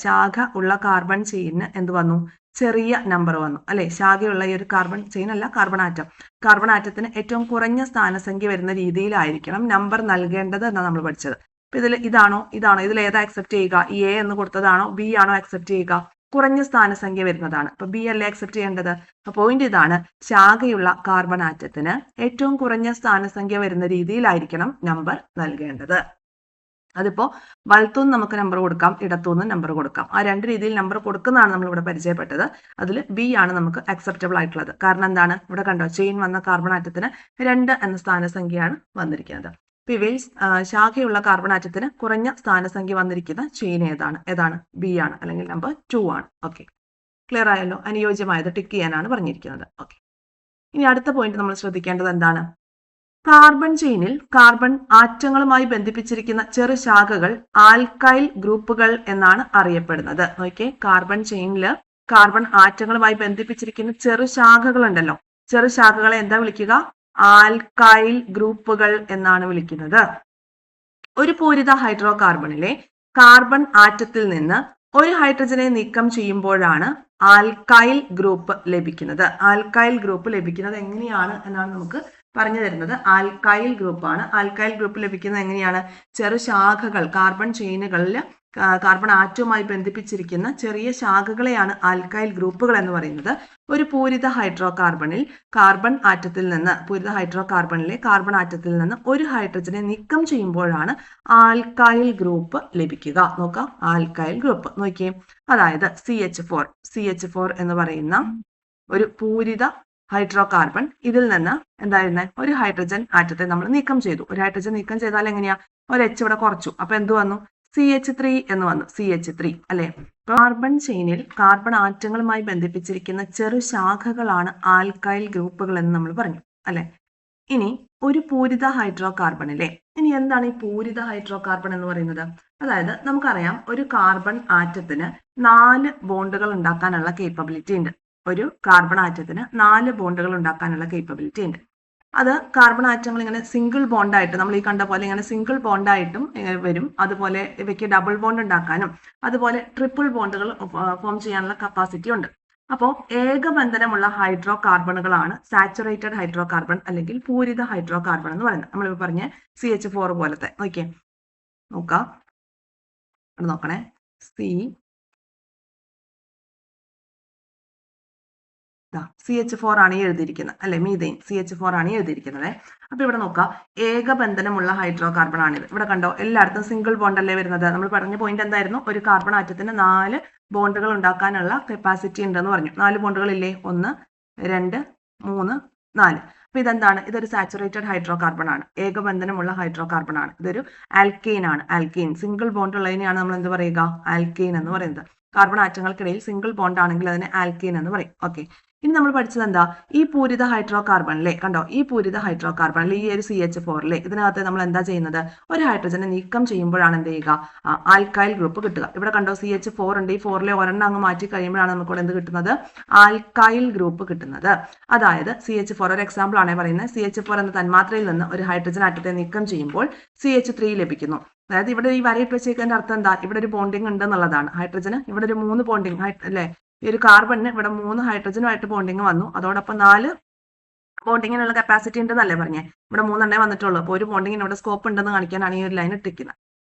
ശാഖ ഉള്ള കാർബൺ ചെയിന് എന്ത് വന്നു, ചെറിയ നമ്പർ വന്നു അല്ലെ. ശാഖയുള്ള ഈ ഒരു കാർബൺ ചെയിൻ അല്ല, കാർബൺ ആറ്റത്തിന് ഏറ്റവും കുറഞ്ഞ സ്ഥാനസംഖ്യ വരുന്ന രീതിയിലായിരിക്കണം നമ്പർ നൽകേണ്ടത് എന്നാണ് നമ്മൾ പഠിച്ചത്. അപ്പൊ ഇതാണോ ഇതിൽ ഏതാ അക്സെപ്റ്റ് ചെയ്യുക? A എന്ന് കൊടുത്തതാണോ B ആണോ അക്സെപ്റ്റ് ചെയ്യുക? കുറഞ്ഞ സ്ഥാനസംഖ്യ വരുന്നതാണ്. അപ്പൊ B അല്ലേ അക്സെപ്റ്റ് ചെയ്യേണ്ടത്. അപ്പൊ പോയിന്റ് ഇതാണ്, ശാഖയുള്ള കാർബൺ ആറ്റത്തിന് ഏറ്റവും കുറഞ്ഞ സ്ഥാനസംഖ്യ വരുന്ന രീതിയിലായിരിക്കണം നമ്പർ നൽകേണ്ടത്. അതിപ്പോ വലത്തുനിന്ന് നമുക്ക് നമ്പർ കൊടുക്കാം, ഇടത്തുനിന്ന് നമ്പർ കൊടുക്കാം. ആ 2 രീതിയിൽ നമ്പർ കൊടുക്കുന്നതാണ് നമ്മൾ ഇവിടെ പരിചയപ്പെട്ടത്. അതിൽ B ആണ് നമുക്ക് അക്സെപ്റ്റബിൾ ആയിട്ടുള്ളത്. കാരണം എന്താണ്, ഇവിടെ കണ്ടോ, ചെയിൻ വന്ന കാർബൺ ആറ്റത്തിന് 2 എന്ന സ്ഥാനസംഖ്യയാണ് വന്നിരിക്കുന്നത്. ഇവയിൽ ശാഖയുള്ള കാർബൺ ആറ്റത്തിന് കുറഞ്ഞ സ്ഥാനസംഖ്യ വന്നിരിക്കുന്ന ചെയിൻ ഏതാണ്? B ആണ്, അല്ലെങ്കിൽ നമ്പർ 2 ആണ്. ഓക്കെ, ക്ലിയർ ആയല്ലോ. അനുയോജ്യമായത് ടിക്ക് ചെയ്യാനാണ് പറഞ്ഞിരിക്കുന്നത്. ഓക്കെ, ഇനി അടുത്ത പോയിന്റ് നമ്മൾ ശ്രദ്ധിക്കേണ്ടത് എന്താണ്? കാർബൺ ചെയിനിൽ കാർബൺ ആറ്റങ്ങളുമായി ബന്ധിപ്പിച്ചിരിക്കുന്ന ചെറു ശാഖകൾ ആൽക്കൈൽ ഗ്രൂപ്പുകൾ എന്നാണ് അറിയപ്പെടുന്നത്. നോക്കിയേ, കാർബൺ ചെയിനിൽ കാർബൺ ആറ്റങ്ങളുമായി ബന്ധിപ്പിച്ചിരിക്കുന്ന ചെറു ശാഖകൾ ഉണ്ടല്ലോ, ചെറു ശാഖകളെ എന്താ വിളിക്കുക? ആൽക്കൈൽ ഗ്രൂപ്പുകൾ എന്നാണ് വിളിക്കുന്നത്. ഒരു പൂരിത ഹൈഡ്രോ കാർബണിലെ കാർബൺ ആറ്റത്തിൽ നിന്ന് ഒരു ഹൈഡ്രജനെ നീക്കം ചെയ്യുമ്പോഴാണ് ആൽക്കൈൽ ഗ്രൂപ്പ് ലഭിക്കുന്നത്. ആൽക്കൈൽ ഗ്രൂപ്പ് ലഭിക്കുന്നത് എങ്ങനെയാണ് എന്നാണ് നമുക്ക് പറഞ്ഞു തരുന്നത്. ആൽക്കൈൽ ഗ്രൂപ്പാണ്. ആൽക്കൈൽ ഗ്രൂപ്പ് ലഭിക്കുന്നത് എങ്ങനെയാണ്? ചെറു ശാഖകൾ, കാർബൺ ചെയിനുകളിൽ കാർബൺ ആറ്റവുമായി ബന്ധിപ്പിച്ചിരിക്കുന്ന ചെറിയ ശാഖകളെയാണ് ആൽക്കൈൽ ഗ്രൂപ്പുകൾ എന്ന് പറയുന്നത്. ഒരു പൂരിത ഹൈഡ്രോ കാർബണിലെ കാർബൺ ആറ്റത്തിൽ നിന്ന് ഒരു ഹൈഡ്രജനെ നീക്കം ചെയ്യുമ്പോഴാണ് ആൽക്കൈൽ ഗ്രൂപ്പ് ലഭിക്കുക. നോക്കാം, ആൽക്കൈൽ ഗ്രൂപ്പ് നോക്കിയേ, അതായത് CH4 എന്ന് പറയുന്ന ഒരു പൂരിത ഹൈഡ്രോ കാർബൺ, ഇതിൽ നിന്ന് എന്തായിരുന്നെ, ഒരു ഹൈഡ്രജൻ ആറ്റത്തെ നമ്മൾ നീക്കം ചെയ്തു. ഒരു ഹൈഡ്രജൻ നീക്കം ചെയ്താൽ എങ്ങനെയാ, ഒരു H ഇവിടെ കുറച്ചു. അപ്പൊ എന്ത് വന്നു? CH3 എന്ന് വന്നു, CH3 അല്ലെ. കാർബൺ ചെയിനിൽ കാർബൺ ആറ്റങ്ങളുമായി ബന്ധിപ്പിച്ചിരിക്കുന്ന ചെറു ശാഖകളാണ് ആൽക്കൈൽ ഗ്രൂപ്പുകൾ എന്ന് നമ്മൾ പറഞ്ഞു അല്ലെ. ഇനി ഒരു പൂരിത ഹൈഡ്രോ കാർബണിലെ, ഇനി എന്താണ് ഈ പൂരിത ഹൈഡ്രോ കാർബൺ എന്ന് പറയുന്നത്? അതായത് നമുക്കറിയാം ഒരു കാർബൺ ആറ്റത്തിന് 4 ബോണ്ടുകൾ ഉണ്ടാക്കാനുള്ള കേപ്പബിലിറ്റി ഉണ്ട്. ഒരു കാർബൺ ആറ്റത്തിന് 4 ബോണ്ടുകൾ ഉണ്ടാക്കാനുള്ള കേപ്പബിലിറ്റി ഉണ്ട്. അത് കാർബൺ ആറ്റങ്ങൾ ഇങ്ങനെ സിംഗിൾ ബോണ്ടായിട്ട്, നമ്മൾ ഈ കണ്ട പോലെ ഇങ്ങനെ സിംഗിൾ ബോണ്ടായിട്ടും വരും. അതുപോലെ ഇവയ്ക്ക് ഡബിൾ ബോണ്ട് ഉണ്ടാക്കാനും അതുപോലെ ട്രിപ്പിൾ ബോണ്ടുകൾ ഫോം ചെയ്യാനുള്ള കപ്പാസിറ്റി ഉണ്ട്. അപ്പോൾ ഏകബന്ധനമുള്ള ഹൈഡ്രോ കാർബണുകളാണ് സാച്ചുറേറ്റഡ് ഹൈഡ്രോ കാർബൺ അല്ലെങ്കിൽ പൂരിത ഹൈഡ്രോ കാർബൺ എന്ന് പറയുന്നത്. നമ്മളിപ്പോൾ പറഞ്ഞ CH4 പോലത്തെ. ഓക്കെ, നോക്കാം, നോക്കണേ. CH4 ആണ് ഈ എഴുതിയിരിക്കുന്നത് അല്ലെ, മീഥെയിൻ CH4 ആണ് ഈ എഴുതിയിരിക്കുന്നത്. അപ്പൊ ഇവിടെ നോക്കാം, ഏകബന്ധനമുള്ള ഹൈഡ്രോ കാർബൺ ആണിത്. ഇവിടെ കണ്ടോ, എല്ലായിടത്തും സിംഗിൾ ബോണ്ട് അല്ലേ വരുന്നത്. നമ്മൾ പറഞ്ഞ പോയിന്റ് എന്തായിരുന്നു? ഒരു കാർബൺ ആറ്റത്തിന് 4 ബോണ്ടുകൾ ഉണ്ടാക്കാനുള്ള കപ്പാസിറ്റി ഉണ്ടെന്ന് പറഞ്ഞു. 4 ബോണ്ടുകൾ ഇല്ലേ? 1, 2, 3, 4. അപ്പൊ ഇതെന്താണ്? ഇതൊരു സാച്ചുറേറ്റഡ് ഹൈഡ്രോ കാർബൺ ആണ്, ഏകബന്ധനമുള്ള ഹൈഡ്രോ കാർബൺ ആണ്. ഇതൊരു ആൽക്കെയിൻ ആണ്. ആൽക്കെയിൻ സിംഗിൾ ബോണ്ട് ഉള്ളതിനെയാണ് നമ്മൾ എന്ത് പറയുക? ആൽക്കെയിൻ എന്ന് പറയുന്നത്. കാർബൺ ആറ്റങ്ങൾക്കിടയിൽ സിംഗിൾ ബോണ്ട് ആണെങ്കിൽ അതിനെ ആൽക്കെയിൻ എന്ന് പറയും. ഓക്കെ, ഇനി നമ്മൾ പഠിച്ചത് എന്താ? ഈ പൂരിത ഹൈഡ്രോ കാർബണിലെ കണ്ടോ, ഈ പൂരിത ഹൈഡ്രോ കാർബണിൽ ഈ ഒരു CH4 ഇതിനകത്ത് നമ്മൾ എന്താ ചെയ്യുന്നത്? ഒരു ഹൈഡ്രജനെ നീക്കം ചെയ്യുമ്പോഴാണ് എന്ത് ചെയ്യുക? ആൽക്കൈൽ ഗ്രൂപ്പ് കിട്ടുക. ഇവിടെ കണ്ടോ, CH4 ഉണ്ട്. ഈ 4-ലെ ഒരെണ്ണം അങ്ങ് മാറ്റി കഴിയുമ്പോഴാണ് നമുക്ക് ഇവിടെ എന്ത് കിട്ടുന്നത്? ആൽക്കൈൽ ഗ്രൂപ്പ് കിട്ടുന്നത്. അതായത് CH4 ഒരു എക്സാമ്പിൾ ആണേ പറയുന്നത്. CH4 എന്ന തന്മാത്രയിൽ നിന്ന് ഒരു ഹൈഡ്രജൻ ആറ്റത്തെ നീക്കം ചെയ്യുമ്പോൾ CH3 ലഭിക്കുന്നു. അതായത് ഇവിടെ ഈ വരയിട്ട് വെച്ചേക്കുന്നതിന്റെ അർത്ഥം എന്താ? ഇവിടെ ഒരു ബോണ്ടിങ് ഉണ്ട് എന്നുള്ളതാണ്. ഹൈഡ്രജന് ഇവിടെ ഒരു 3 ബോണ്ടിങ് അല്ലെ, ഈ ഒരു കാർബണിന് ഇവിടെ 3 ഹൈഡ്രജനുമായിട്ട് ബോണ്ടിങ് വന്നു. അതോടൊപ്പം 4 ബോണ്ടിങ്ങിനുള്ള കപ്പാസിറ്റി ഉണ്ടെന്നല്ലേ പറഞ്ഞേ. ഇവിടെ 3 എണ്ണേ വന്നിട്ടുള്ളൂ. അപ്പോൾ ഒരു ബോണ്ടിങ്ങിന് ഇവിടെ സ്കോപ്പ് ഉണ്ടെന്ന് കാണിക്കാനാണ് ഈ ഒരു ലൈൻ ഇട്ടിരിക്കുന്നത്.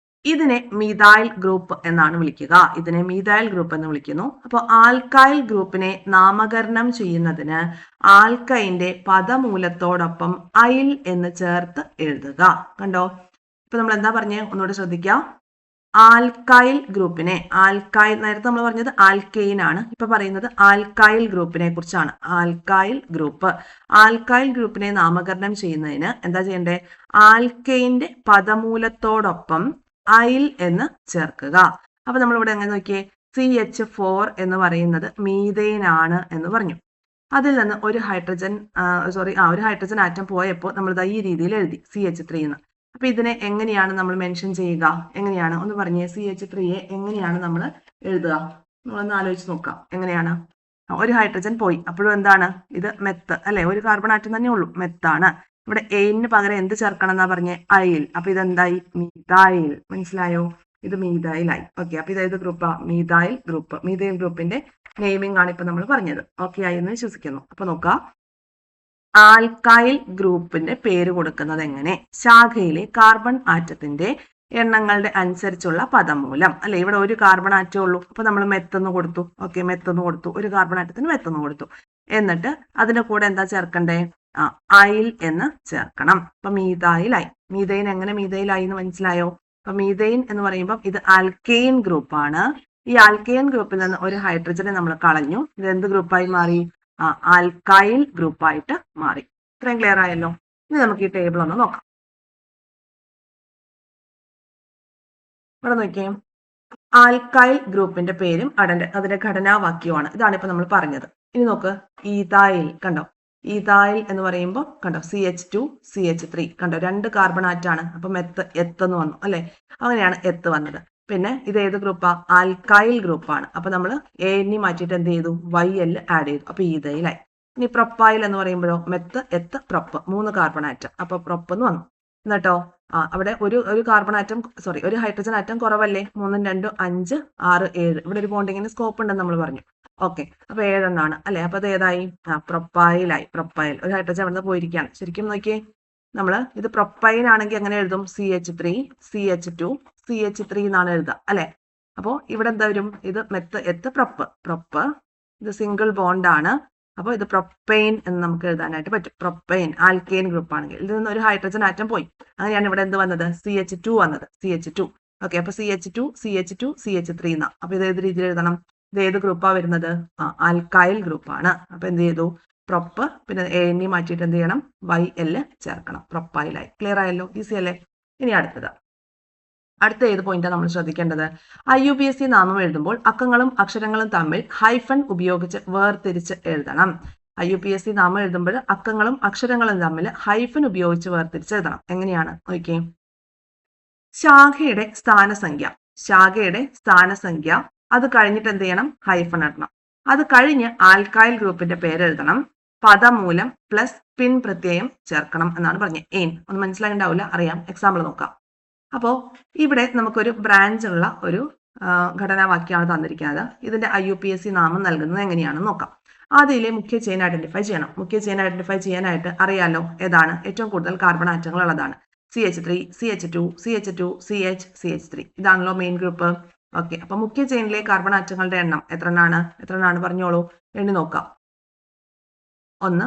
ഇതിനെ മീഥൈൽ ഗ്രൂപ്പ് എന്നാണ് വിളിക്കുക. ഇതിനെ മീഥൈൽ ഗ്രൂപ്പ് എന്ന് വിളിക്കുന്നു. അപ്പോൾ ആൽക്കൈൽ ഗ്രൂപ്പിനെ നാമകരണം ചെയ്യുന്നതിന് ആൽക്കൈന്റെ പദമൂലത്തോടൊപ്പം ഐൽ എന്ന് ചേർത്ത് എഴുതുക. കണ്ടോ, ഇപ്പൊ നമ്മൾ എന്താ പറഞ്ഞേ? ഒന്നുകൂടെ ശ്രദ്ധിക്കാം. ആൽക്കൈൽ ഗ്രൂപ്പിനെ, ആൽക്കൈൽ നേരത്തെ നമ്മൾ പറഞ്ഞത് ആൽക്കെയിൻ ആണ്, ഇപ്പൊ പറയുന്നത് ആൽക്കൈൽ ഗ്രൂപ്പിനെ കുറിച്ചാണ്. ആൽക്കൈൽ ഗ്രൂപ്പ്, ആൽക്കൈൽ ഗ്രൂപ്പിനെ നാമകരണം ചെയ്യുന്നതിന് എന്താ ചെയ്യണ്ടേ? ആൽക്കെയിന്റെ പദമൂലത്തോടൊപ്പം ഐൽ എന്ന് ചേർക്കുക. അപ്പൊ നമ്മളിവിടെ എങ്ങനെ നോക്കിയേ? CH4 എന്ന് പറയുന്നത് മീഥെയിൻ ആണ് എന്ന് പറഞ്ഞു. അതിൽ നിന്ന് ഒരു ഹൈഡ്രജൻ ഒരു ഹൈഡ്രജൻ ആറ്റം പോയപ്പോൾ നമ്മൾ ഈ രീതിയിൽ എഴുതി CH3 എന്ന്. അപ്പൊ ഇതിനെ എങ്ങനെയാണ് നമ്മൾ മെൻഷൻ ചെയ്യുക? എങ്ങനെയാണ്? ഒന്ന് പറഞ്ഞേ. CH3യെ എങ്ങനെയാണ് നമ്മൾ എഴുതുക? നമ്മളൊന്ന് ആലോചിച്ച് നോക്കാം. എങ്ങനെയാണ്? ഒരു ഹൈഡ്രജൻ പോയി, അപ്പോഴും എന്താണ്? ഇത് മെത്ത് അല്ലെ, ഒരു കാർബൺ ആറ്റം തന്നെ ഉള്ളൂ, മെത്താണ്. ഇവിടെ എയിന് പകരം എന്ത് ചേർക്കണം എന്നാ പറഞ്ഞേ? ഐൽ. അപ്പൊ ഇതെന്തായി? മീഥൈൽ. മനസ്സിലായോ? ഇത് മീഥൈലായി. ഓക്കെ, അപ്പൊ ഇതേത് ഗ്രൂപ്പാ? Methyl group. മീഥൈൽ ഗ്രൂപ്പിന്റെ നെയിമിംഗ് ആണ് ഇപ്പൊ നമ്മൾ പറഞ്ഞത്. ഓക്കെ ആയി എന്ന് വിശ്വസിക്കുന്നു. അപ്പൊ നോക്കാം, ആൽക്കൈൽ ഗ്രൂപ്പിന്റെ പേര് കൊടുക്കുന്നത് എങ്ങനെ? ശാഖയിലെ കാർബൺ ആറ്റത്തിന്റെ എണ്ണങ്ങളുടെ അനുസരിച്ചുള്ള പദമൂലം അല്ലെ. ഇവിടെ ഒരു കാർബൺ ആറ്റേ ഉള്ളൂ, അപ്പൊ നമ്മൾ മെത്തെന്ന് കൊടുത്തു. ഓക്കെ, മെത്തെന്ന് കൊടുത്തു. ഒരു കാർബൺ ആറ്റത്തിന് മെത്തെന്ന് കൊടുത്തു. എന്നിട്ട് അതിന്റെ കൂടെ എന്താ ചേർക്കണ്ടേ? ഐൽ എന്ന് ചേർക്കണം. അപ്പൊ മീഥൈലായി. മീഥൈൻ എങ്ങനെ മീഥൈലായി എന്ന് മനസ്സിലായോ? അപ്പൊ മീഥൈൻ എന്ന് പറയുമ്പോൾ ഇത് ആൽക്കെയിൻ ഗ്രൂപ്പാണ്. ഈ ആൽക്കെയിൻ ഗ്രൂപ്പിൽ നിന്ന് ഒരു ഹൈഡ്രജനെ നമ്മൾ കളഞ്ഞു. ഇത് എന്ത് ഗ്രൂപ്പായി മാറി? ആൽക്കൈൽ ഗ്രൂപ്പായിട്ട് മാറി. ഇത്രയും ക്ലിയർ ആയല്ലോ. ഇനി നമുക്ക് ഈ ടേബിൾ ഒന്ന് നോക്കാം. ഇവിടെ നോക്കിയേ, ആൽക്കൈൽ ഗ്രൂപ്പിന്റെ പേരും അതിന്റെ ഘടനാവാക്യവുമാണ്. ഇതാണ് ഇപ്പൊ നമ്മൾ പറഞ്ഞത്. ഇനി നോക്ക്, ഈഥൈൽ. കണ്ടോ, ഈഥൈൽ എന്ന് പറയുമ്പോൾ കണ്ടോ, CH2 CH3 കണ്ടോ, 2 കാർബൺ ആറ്റാണ്. അപ്പൊ എത്തെന്ന് വന്നു അല്ലെ. അങ്ങനെയാണ് എത്ത് വന്നത്. പിന്നെ ഇത് ഏത് ഗ്രൂപ്പാ? ആൽക്കൈൽ ഗ്രൂപ്പാണ്. അപ്പൊ നമ്മൾ എന്നെ മാറ്റിയിട്ട് എന്ത് ചെയ്തു? YL ആഡ് ചെയ്തു. അപ്പൊ ഈഥൈലായി. ഇനി പ്രൊപ്പൈൽ എന്ന് പറയുമ്പോഴോ, meth eth prop, 3 carbon atom. അപ്പൊ പ്രൊപ്പ് എന്ന് വന്നു. എന്നിട്ടോ അവിടെ ഒരു കാർബൺ ആറ്റം ഒരു ഹൈഡ്രജൻ ആറ്റം കുറവല്ലേ? 3, 2, 5, 6, 7. ഇവിടെ ഒരു ബോണ്ടിങ്ങിന് സ്കോപ്പ് ഉണ്ടെന്ന് നമ്മൾ പറഞ്ഞു. ഓക്കെ, അപ്പൊ 7 എണ്ണാണ് അല്ലെ. അപ്പൊ അത് ഏതായി? പ്രൊപ്പൈലായി. പ്രൊപ്പൈൽ. ഒരു ഹൈഡ്രജൻ അവിടെ നിന്ന് പോയിരിക്കുകയാണ്. ശരിക്കും നോക്കിയേ, ഇത് പ്രൊപ്പൈൻ ആണെങ്കിൽ എങ്ങനെ എഴുതും? CH3 CH2 CH3 എന്നാണ് എഴുതുക അല്ലെ. അപ്പോ ഇവിടെ എന്താ വരും? ഇത് മെത്ത് എത്ത് പ്രൊപ്പ്. ഇത് സിംഗിൾ ബോണ്ട് ആണ്. അപ്പോൾ ഇത് പ്രൊപ്പൈൻ എന്ന് നമുക്ക് എഴുതാനായിട്ട് പറ്റും. പ്രൊപ്പൈൻ ആൽക്കെയിൻ ഗ്രൂപ്പ് ആണെങ്കിൽ ഇതിൽ നിന്ന് ഒരു ഹൈഡ്രജൻ ആറ്റം പോയി. അങ്ങനെയാണ് ഇവിടെ എന്ത് വന്നത്? CH2 വന്നത്. CH2. ഓക്കെ, അപ്പൊ CH2 CH3 എന്നാ. അപ്പൊ ഇത് ഏത് രീതിയിൽ എഴുതണം? ഇത് ഏത് ഗ്രൂപ്പാ വരുന്നത്? ആൽക്കൈൽ ഗ്രൂപ്പാണ്. അപ്പൊ എന്ത് ചെയ്തു? പ്രൊപ്പ്, പിന്നെ എന്നെ മാറ്റിയിട്ട് എന്ത് ചെയ്യണം? YL ചേർക്കണം. പ്രൊപ്പൈലായി. ക്ലിയർ ആയല്ലോ? ഈസി അല്ലേ? ഇനി അടുത്തത് അടുത്ത ഏത് പോയിന്റാണ് നമ്മൾ ശ്രദ്ധിക്കേണ്ടത്? IUPAC നാമം എഴുതുമ്പോൾ അക്കങ്ങളും അക്ഷരങ്ങളും തമ്മിൽ ഹൈഫൺ ഉപയോഗിച്ച് വേർതിരിച്ച് എഴുതണം. IUPAC നാമം എഴുതുമ്പോൾ അക്കങ്ങളും അക്ഷരങ്ങളും തമ്മിൽ ഹൈഫൻ ഉപയോഗിച്ച് വേർതിരിച്ച് എഴുതണം. എങ്ങനെയാണ് നോക്കിയേ. ശാഖയുടെ സ്ഥാനസംഖ്യ അത് കഴിഞ്ഞിട്ട് എന്ത് ചെയ്യണം? ഹൈഫൺ ഇടണം. അത് കഴിഞ്ഞ് ആൽക്കൈൽ ഗ്രൂപ്പിന്റെ പേര് എഴുതണം. പദമൂലം പ്ലസ് പിൻ പ്രത്യയം ചേർക്കണം എന്നാണ് പറഞ്ഞത്. ഒന്ന് മനസ്സിലായിട്ടുണ്ടാവില്ല, അറിയാം, എക്സാമ്പിൾ നോക്കാം. അപ്പോൾ ഇവിടെ നമുക്കൊരു ബ്രാഞ്ച് ഉള്ള ഒരു ഘടനാവാക്യമാണ് തന്നിരിക്കുന്നത്. ഇതിന്റെ IUPAC നാമം നൽകുന്നത് എങ്ങനെയാണെന്ന് നോക്കാം. ആദ്യയിലെ മുഖ്യ ചെയിൻ ഐഡന്റിഫൈ ചെയ്യണം. മുഖ്യ ചെയിൻ ഐഡന്റിഫൈ ചെയ്യാനായിട്ട് അറിയാലോ ഏതാണ് ഏറ്റവും കൂടുതൽ കാർബൺ ആറ്റങ്ങൾ ഉള്ളതാണ്. CH3, CH2, CH2, CH, CH3 ഇതാണല്ലോ മെയിൻ ഗ്രൂപ്പ്. ഓക്കെ, അപ്പൊ മുഖ്യ ചെയിനിലെ കാർബൺ ആറ്റങ്ങളുടെ എണ്ണം എത്രണ്ണാണ് പറഞ്ഞോളൂ, എണ്ണി നോക്കാം. 1,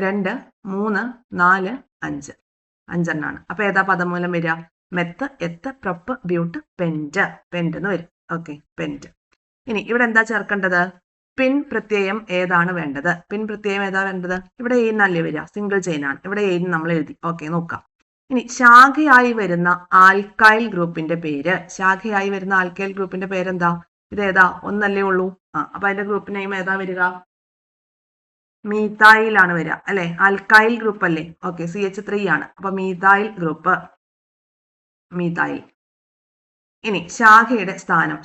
2, 3, 4, 5 5എണ്ണാണ്. അപ്പൊ ഏതാ പദമൂലം വരിക? Meth, eth, prop, but, pent എന്ന് വരും. Okay, pent. ഇനി ഇവിടെ എന്താ ചേർക്കേണ്ടത്? പിൻ പ്രത്യയം ഏതാണ് വേണ്ടത്? ഇവിടെ ഏഴിനല്ലേ വരിക? സിംഗിൾ ചെയിൻ ആണ്. ഇവിടെ ഏഴിന് നമ്മൾ എഴുതി. ഓക്കെ, നോക്കാം. ഇനി ശാഖയായി വരുന്ന ആൽക്കൈൽ ഗ്രൂപ്പിന്റെ പേരെന്താ? ഇതേതാ? ഒന്നല്ലേ ഉള്ളൂ. അപ്പൊ അതിന്റെ ഗ്രൂപ്പ് നെയിം ഏതാ വരിക? മീതായിൽ ആണ് വരിക അല്ലെ? ആൽക്കൈൽ ഗ്രൂപ്പ് അല്ലേ? ഓക്കെ, CH3 ആണ്. അപ്പൊ മീതായിൽ ഗ്രൂപ്പ്, മീതായിൽ. ഇനി ശാഖയുടെ സ്ഥാനം.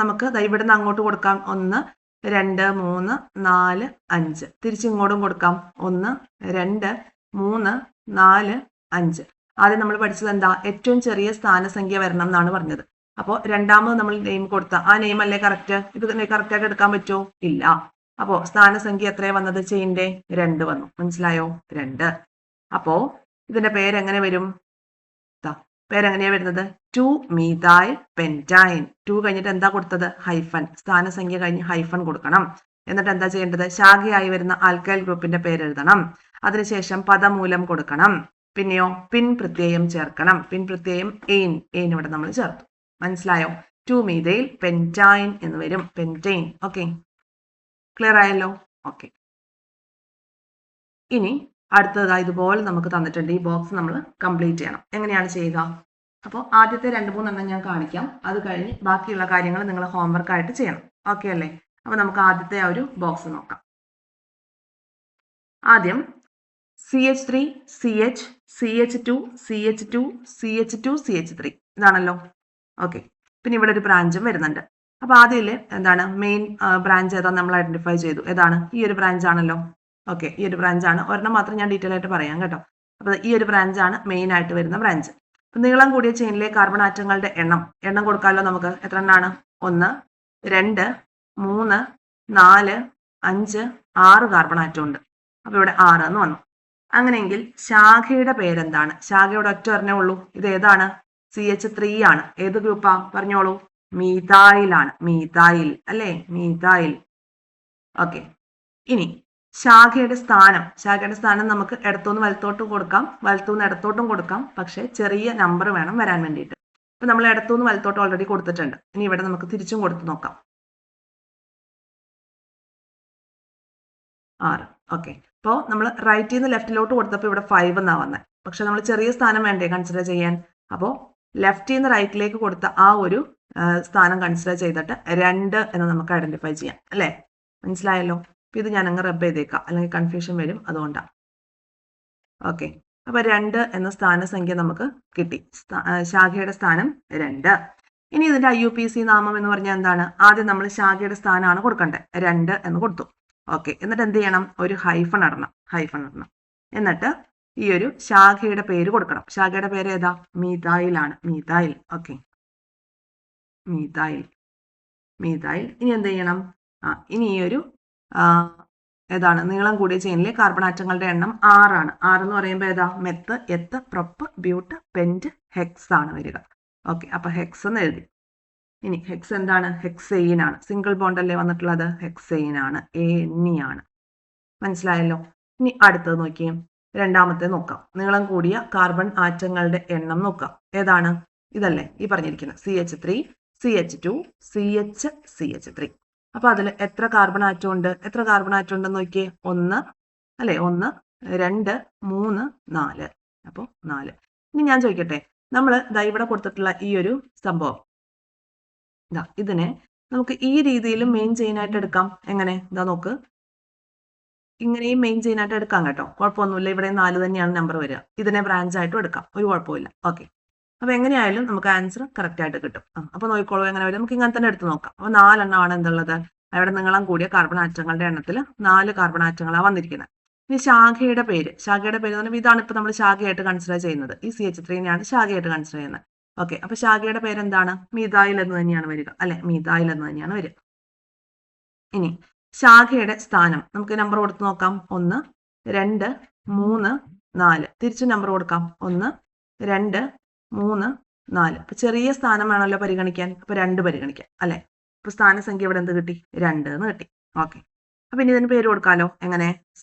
നമുക്ക് ഇവിടുന്ന് അങ്ങോട്ട് കൊടുക്കാം. 1, 2, 3, 4, 5. തിരിച്ചിങ്ങോട്ടും കൊടുക്കാം. 1, 2, 3, 4, 5. ആദ്യം നമ്മൾ പഠിച്ചത് എന്താ? ഏറ്റവും ചെറിയ സ്ഥാനസംഖ്യ വരണം എന്നാണ് പറഞ്ഞത്. അപ്പോൾ രണ്ടാമത് നമ്മൾ നെയിം കൊടുത്ത ആ നെയിം അല്ലേ കറക്റ്റ്? ഇത് കറക്റ്റ് ആയിട്ട് എടുക്കാൻ പറ്റുമോ? ഇല്ല. അപ്പോ സ്ഥാനസംഖ്യ എത്രയാ വന്നത്? ചെയിന്റെ 2 വന്നു. മനസ്സിലായോ? 2. അപ്പോ ഇതിന്റെ പേരെങ്ങനെ വരും? പേരെങ്ങനെയാ വരുന്നത്? 2-methyl pentane. 2 കഴിഞ്ഞിട്ട് എന്താ കൊടുത്തത്? ഹൈഫൻ. സ്ഥാനസംഖ്യ കഴിഞ്ഞ് ഹൈഫൻ കൊടുക്കണം. എന്നിട്ട് എന്താ ചെയ്യേണ്ടത്? ശാഖയായി വരുന്ന ആൽക്കൈൽ ഗ്രൂപ്പിന്റെ പേര് എഴുതണം. അതിനുശേഷം പദമൂലം കൊടുക്കണം. പിന്നെയോ പിൻ പ്രത്യയം ചേർക്കണം. പിൻ പ്രത്യയം എയിൻ ഇവിടെ നമ്മൾ ചേർത്തു. മനസ്സിലായോ? 2-methyl pentane എന്ന് വരും. പെന്റൈൻ. ഓക്കെ, ക്ലിയർ ആയല്ലോ? ഓക്കെ, ഇനി അടുത്തതായി ഇതുപോലെ നമുക്ക് തന്നിട്ടുണ്ട്. ഈ ബോക്സ് നമ്മൾ കംപ്ലീറ്റ് ചെയ്യണം. എങ്ങനെയാണ് ചെയ്യുക? അപ്പോൾ ആദ്യത്തെ 2-3 എണ്ണം ഞാൻ കാണിക്കാം. അത് കഴിഞ്ഞ് ബാക്കിയുള്ള കാര്യങ്ങൾ നിങ്ങൾ ഹോംവർക്ക് ആയിട്ട് ചെയ്യണം. ഓക്കെ അല്ലേ? അപ്പൊ നമുക്ക് ആദ്യത്തെ ആ ഒരു ബോക്സ് നോക്കാം. ആദ്യം CH3, CH, CH2, CH2, CH2, CH3 ഇതാണല്ലോ. ഓക്കെ, പിന്നെ ഇവിടെ ഒരു ബ്രാഞ്ചും വരുന്നുണ്ട്. അപ്പൊ ആദ്യം എന്താണ് മെയിൻ ബ്രാഞ്ച് ഏതാ നമ്മൾ ഐഡന്റിഫൈ ചെയ്തു. ഏതാണ്? ഈ ഒരു ബ്രാഞ്ച് ആണല്ലോ. ഓക്കെ, ഈ ഒരു ബ്രാഞ്ചാണ്. ഒരെണ്ണം മാത്രം ഞാൻ ഡീറ്റെയിൽ ആയിട്ട് പറയാം കേട്ടോ. അപ്പൊ ഈ ഒരു ബ്രാഞ്ചാണ് മെയിൻ ആയിട്ട് വരുന്ന ബ്രാഞ്ച്. നീളം കൂടിയ ചെയിനിലെ കാർബൺ ആറ്റങ്ങളുടെ എണ്ണം കൊടുക്കാമല്ലോ നമുക്ക്. എത്ര എണ്ണാണ്? 1, 2, 3, 4, 5, 6 കാർബൺ ആറ്റം ഉണ്ട്. അപ്പൊ ഇവിടെ 6 എന്ന് വന്നു. അങ്ങനെയെങ്കിൽ ശാഖയുടെ പേരെന്താണ്? ശാഖയുടെ ഒറ്റ ഒരെണ്ണേ ഉള്ളൂ. ഇത് ഏതാണ്? CH3 ആണ്. ഏത് ഗ്രൂപ്പാ? പറഞ്ഞോളൂ. മീതായിൽ ആണ്. മീതായിൽ അല്ലേ? മീതായിൽ. ഓക്കെ, ഇനി ശാഖയുടെ സ്ഥാനം നമുക്ക് ഇടത്തുനിന്ന് വലത്തോട്ടും കൊടുക്കാം, വലത്തുനിന്ന് ഇടത്തോട്ടും കൊടുക്കാം. പക്ഷെ ചെറിയ നമ്പർ വേണം വരാൻ വേണ്ടിയിട്ട്. ഇപ്പൊ നമ്മൾ ഇടത്തുനിന്ന് വലത്തോട്ട് ഓൾറെഡി കൊടുത്തിട്ടുണ്ട്. ഇനി ഇവിടെ നമുക്ക് തിരിച്ചും കൊടുത്ത് നോക്കാം. 6. ഓക്കെ, അപ്പോൾ നമ്മൾ റൈറ്റിൽ നിന്ന് ലെഫ്റ്റിലോട്ട് കൊടുത്തപ്പോൾ ഇവിടെ 5 എന്നാ വന്നത്. പക്ഷെ നമ്മൾ ചെറിയ സ്ഥാനം വേണ്ടേ കൺസിഡർ ചെയ്യാൻ? അപ്പോൾ ലെഫ്റ്റിൽ നിന്ന് റൈറ്റിലേക്ക് കൊടുത്ത ആ ഒരു സ്ഥാനം കൺസിഡർ ചെയ്തിട്ട് 2 എന്ന് നമുക്ക് ഐഡന്റിഫൈ ചെയ്യാം അല്ലേ? മനസ്സിലായല്ലോ? ഇത് ഞാൻ അങ്ങ് റബ്ബ് ചെയ്തേക്കാം, അല്ലെങ്കിൽ കൺഫ്യൂഷൻ വരും, അതുകൊണ്ടാണ്. ഓക്കെ, അപ്പൊ 2 എന്ന സ്ഥാനസംഖ്യ നമുക്ക് കിട്ടി. ശാഖയുടെ സ്ഥാനം 2. ഇനി ഇതിന്റെ IUPAC നാമം എന്ന് പറഞ്ഞാൽ എന്താണ്? ആദ്യം നമ്മൾ ശാഖയുടെ സ്ഥാനമാണ് കൊടുക്കേണ്ടത്. 2 എന്ന് കൊടുത്തു. ഓക്കെ, എന്നിട്ട് എന്ത് ചെയ്യണം? ഒരു ഹൈഫൺ ഇടണം. എന്നിട്ട് ഈ ഒരു ശാഖയുടെ പേര് കൊടുക്കണം. ശാഖയുടെ പേര് ഏതാ? മീതായിൽ ആണ്. മീതായിൽ. ഓക്കെ, മീതായിൽ. ഇനി എന്ത് ചെയ്യണം? ഇനി ഈ ഒരു ഏതാണ്? നീളം കൂടിയ ചെയിനിലെ കാർബൺ ആറ്റങ്ങളുടെ എണ്ണം 6 ആണ്. 6 എന്ന് പറയുമ്പോൾ ഏതാ? Meth, eth, prop, but, pent, HECS ആണ് വരിക. ഓക്കെ, അപ്പൊ ഹെക്സ് എന്ന് എഴുതി. ഇനി ഹെക്സ് എന്താണ്? ഹെക്സെയിൻ ആണ്. സിംഗിൾ ബോണ്ട് അല്ലേ വന്നിട്ടുള്ളത്? ഹെക്സെയിൻ ആണ്. ANE ആണ്. മനസ്സിലായല്ലോ? ഇനി അടുത്തത് നോക്കിയേ. രണ്ടാമത്തെ നോക്കാം. നീളം കൂടിയ കാർബൺ ആറ്റങ്ങളുടെ എണ്ണം നോക്കാം. ഏതാണ്? ഇതല്ലേ ഈ പറഞ്ഞിരിക്കുന്നത്. CH3, CH2, CH, CH3. അപ്പൊ അതിൽ എത്ര കാർബൺ ആറ്റം ഉണ്ട്? ഉണ്ടെന്ന് നോക്കിയേ. 1 അല്ലെ? 1, 2, 3, 4. അപ്പോൾ 4. ഇനി ഞാൻ ചോദിക്കട്ടെ, നമ്മൾ ദാ ഇവിടെ കൊടുത്തിട്ടുള്ള ഈ ഒരു സംഭവം ഇതിനെ നമുക്ക് ഈ രീതിയിൽ മെയിൻ ചെയിൻ ആയിട്ട് എടുക്കാം. എങ്ങനെ? ഇതാ നോക്ക്, ഇങ്ങനെയും മെയിൻ ചെയിൻ ആയിട്ട് എടുക്കാം കേട്ടോ, കുഴപ്പമൊന്നുമില്ല. ഇവിടെ 4 തന്നെയാണ് നമ്പർ വരിക. ഇതിനെ ബ്രാഞ്ച് ആയിട്ടും എടുക്കാം, ഒരു കുഴപ്പമില്ല. ഓക്കെ, അപ്പൊ എങ്ങനെയായാലും നമുക്ക് ആൻസർ കറക്റ്റ് ആയിട്ട് കിട്ടും. അപ്പൊ നോക്കിക്കോളൂ എങ്ങനെ വരും. നമുക്ക് ഇങ്ങനെ തന്നെ എടുത്ത് നോക്കാം. അപ്പൊ 4 എണ്ണമാണ് എന്തുള്ളത്, അവിടെ നീളം കൂടിയ കാർബൺ ആറ്റങ്ങളുടെ എണ്ണത്തിൽ 4 കാർബൺ ആറ്റങ്ങളാണ് വന്നിരിക്കുന്നത്. ഇനി ശാഖയുടെ പേര് എന്ന് പറഞ്ഞാൽ ഇതാണ് ഇപ്പൊ നമ്മൾ ശാഖയായിട്ട് കൺസിഡർ ചെയ്യുന്നത്. ഈ CH3നെയാണ് ശാഖയായിട്ട് കൺസിഡർ ചെയ്യുന്നത്. ഓക്കെ, അപ്പൊ ശാഖയുടെ പേര് എന്താണ്? മീതായിൽ എന്ന് തന്നെയാണ് വരിക, അല്ലെ? മീതായിൽ എന്ന് തന്നെയാണ് വരിക. ഇനി ശാഖയുടെ സ്ഥാനം നമുക്ക് നമ്പർ കൊടുത്ത് നോക്കാം. 1, 2, 3, 4. തിരിച്ചു നമ്പർ കൊടുക്കാം. 1, 2, 3, 4. അപ്പൊ ചെറിയ സ്ഥാനം വേണമല്ലോ പരിഗണിക്കാൻ, അപ്പൊ 2 പരിഗണിക്കാം, അല്ലെ? അപ്പൊ സ്ഥാനസംഖ്യ ഇവിടെ എന്ത് കിട്ടി? 2 എന്ന് കിട്ടി. ഓക്കെ, അപ്പൊ ഇനി ഇതിന് പേര് കൊടുക്കാലോ. എങ്ങനെ?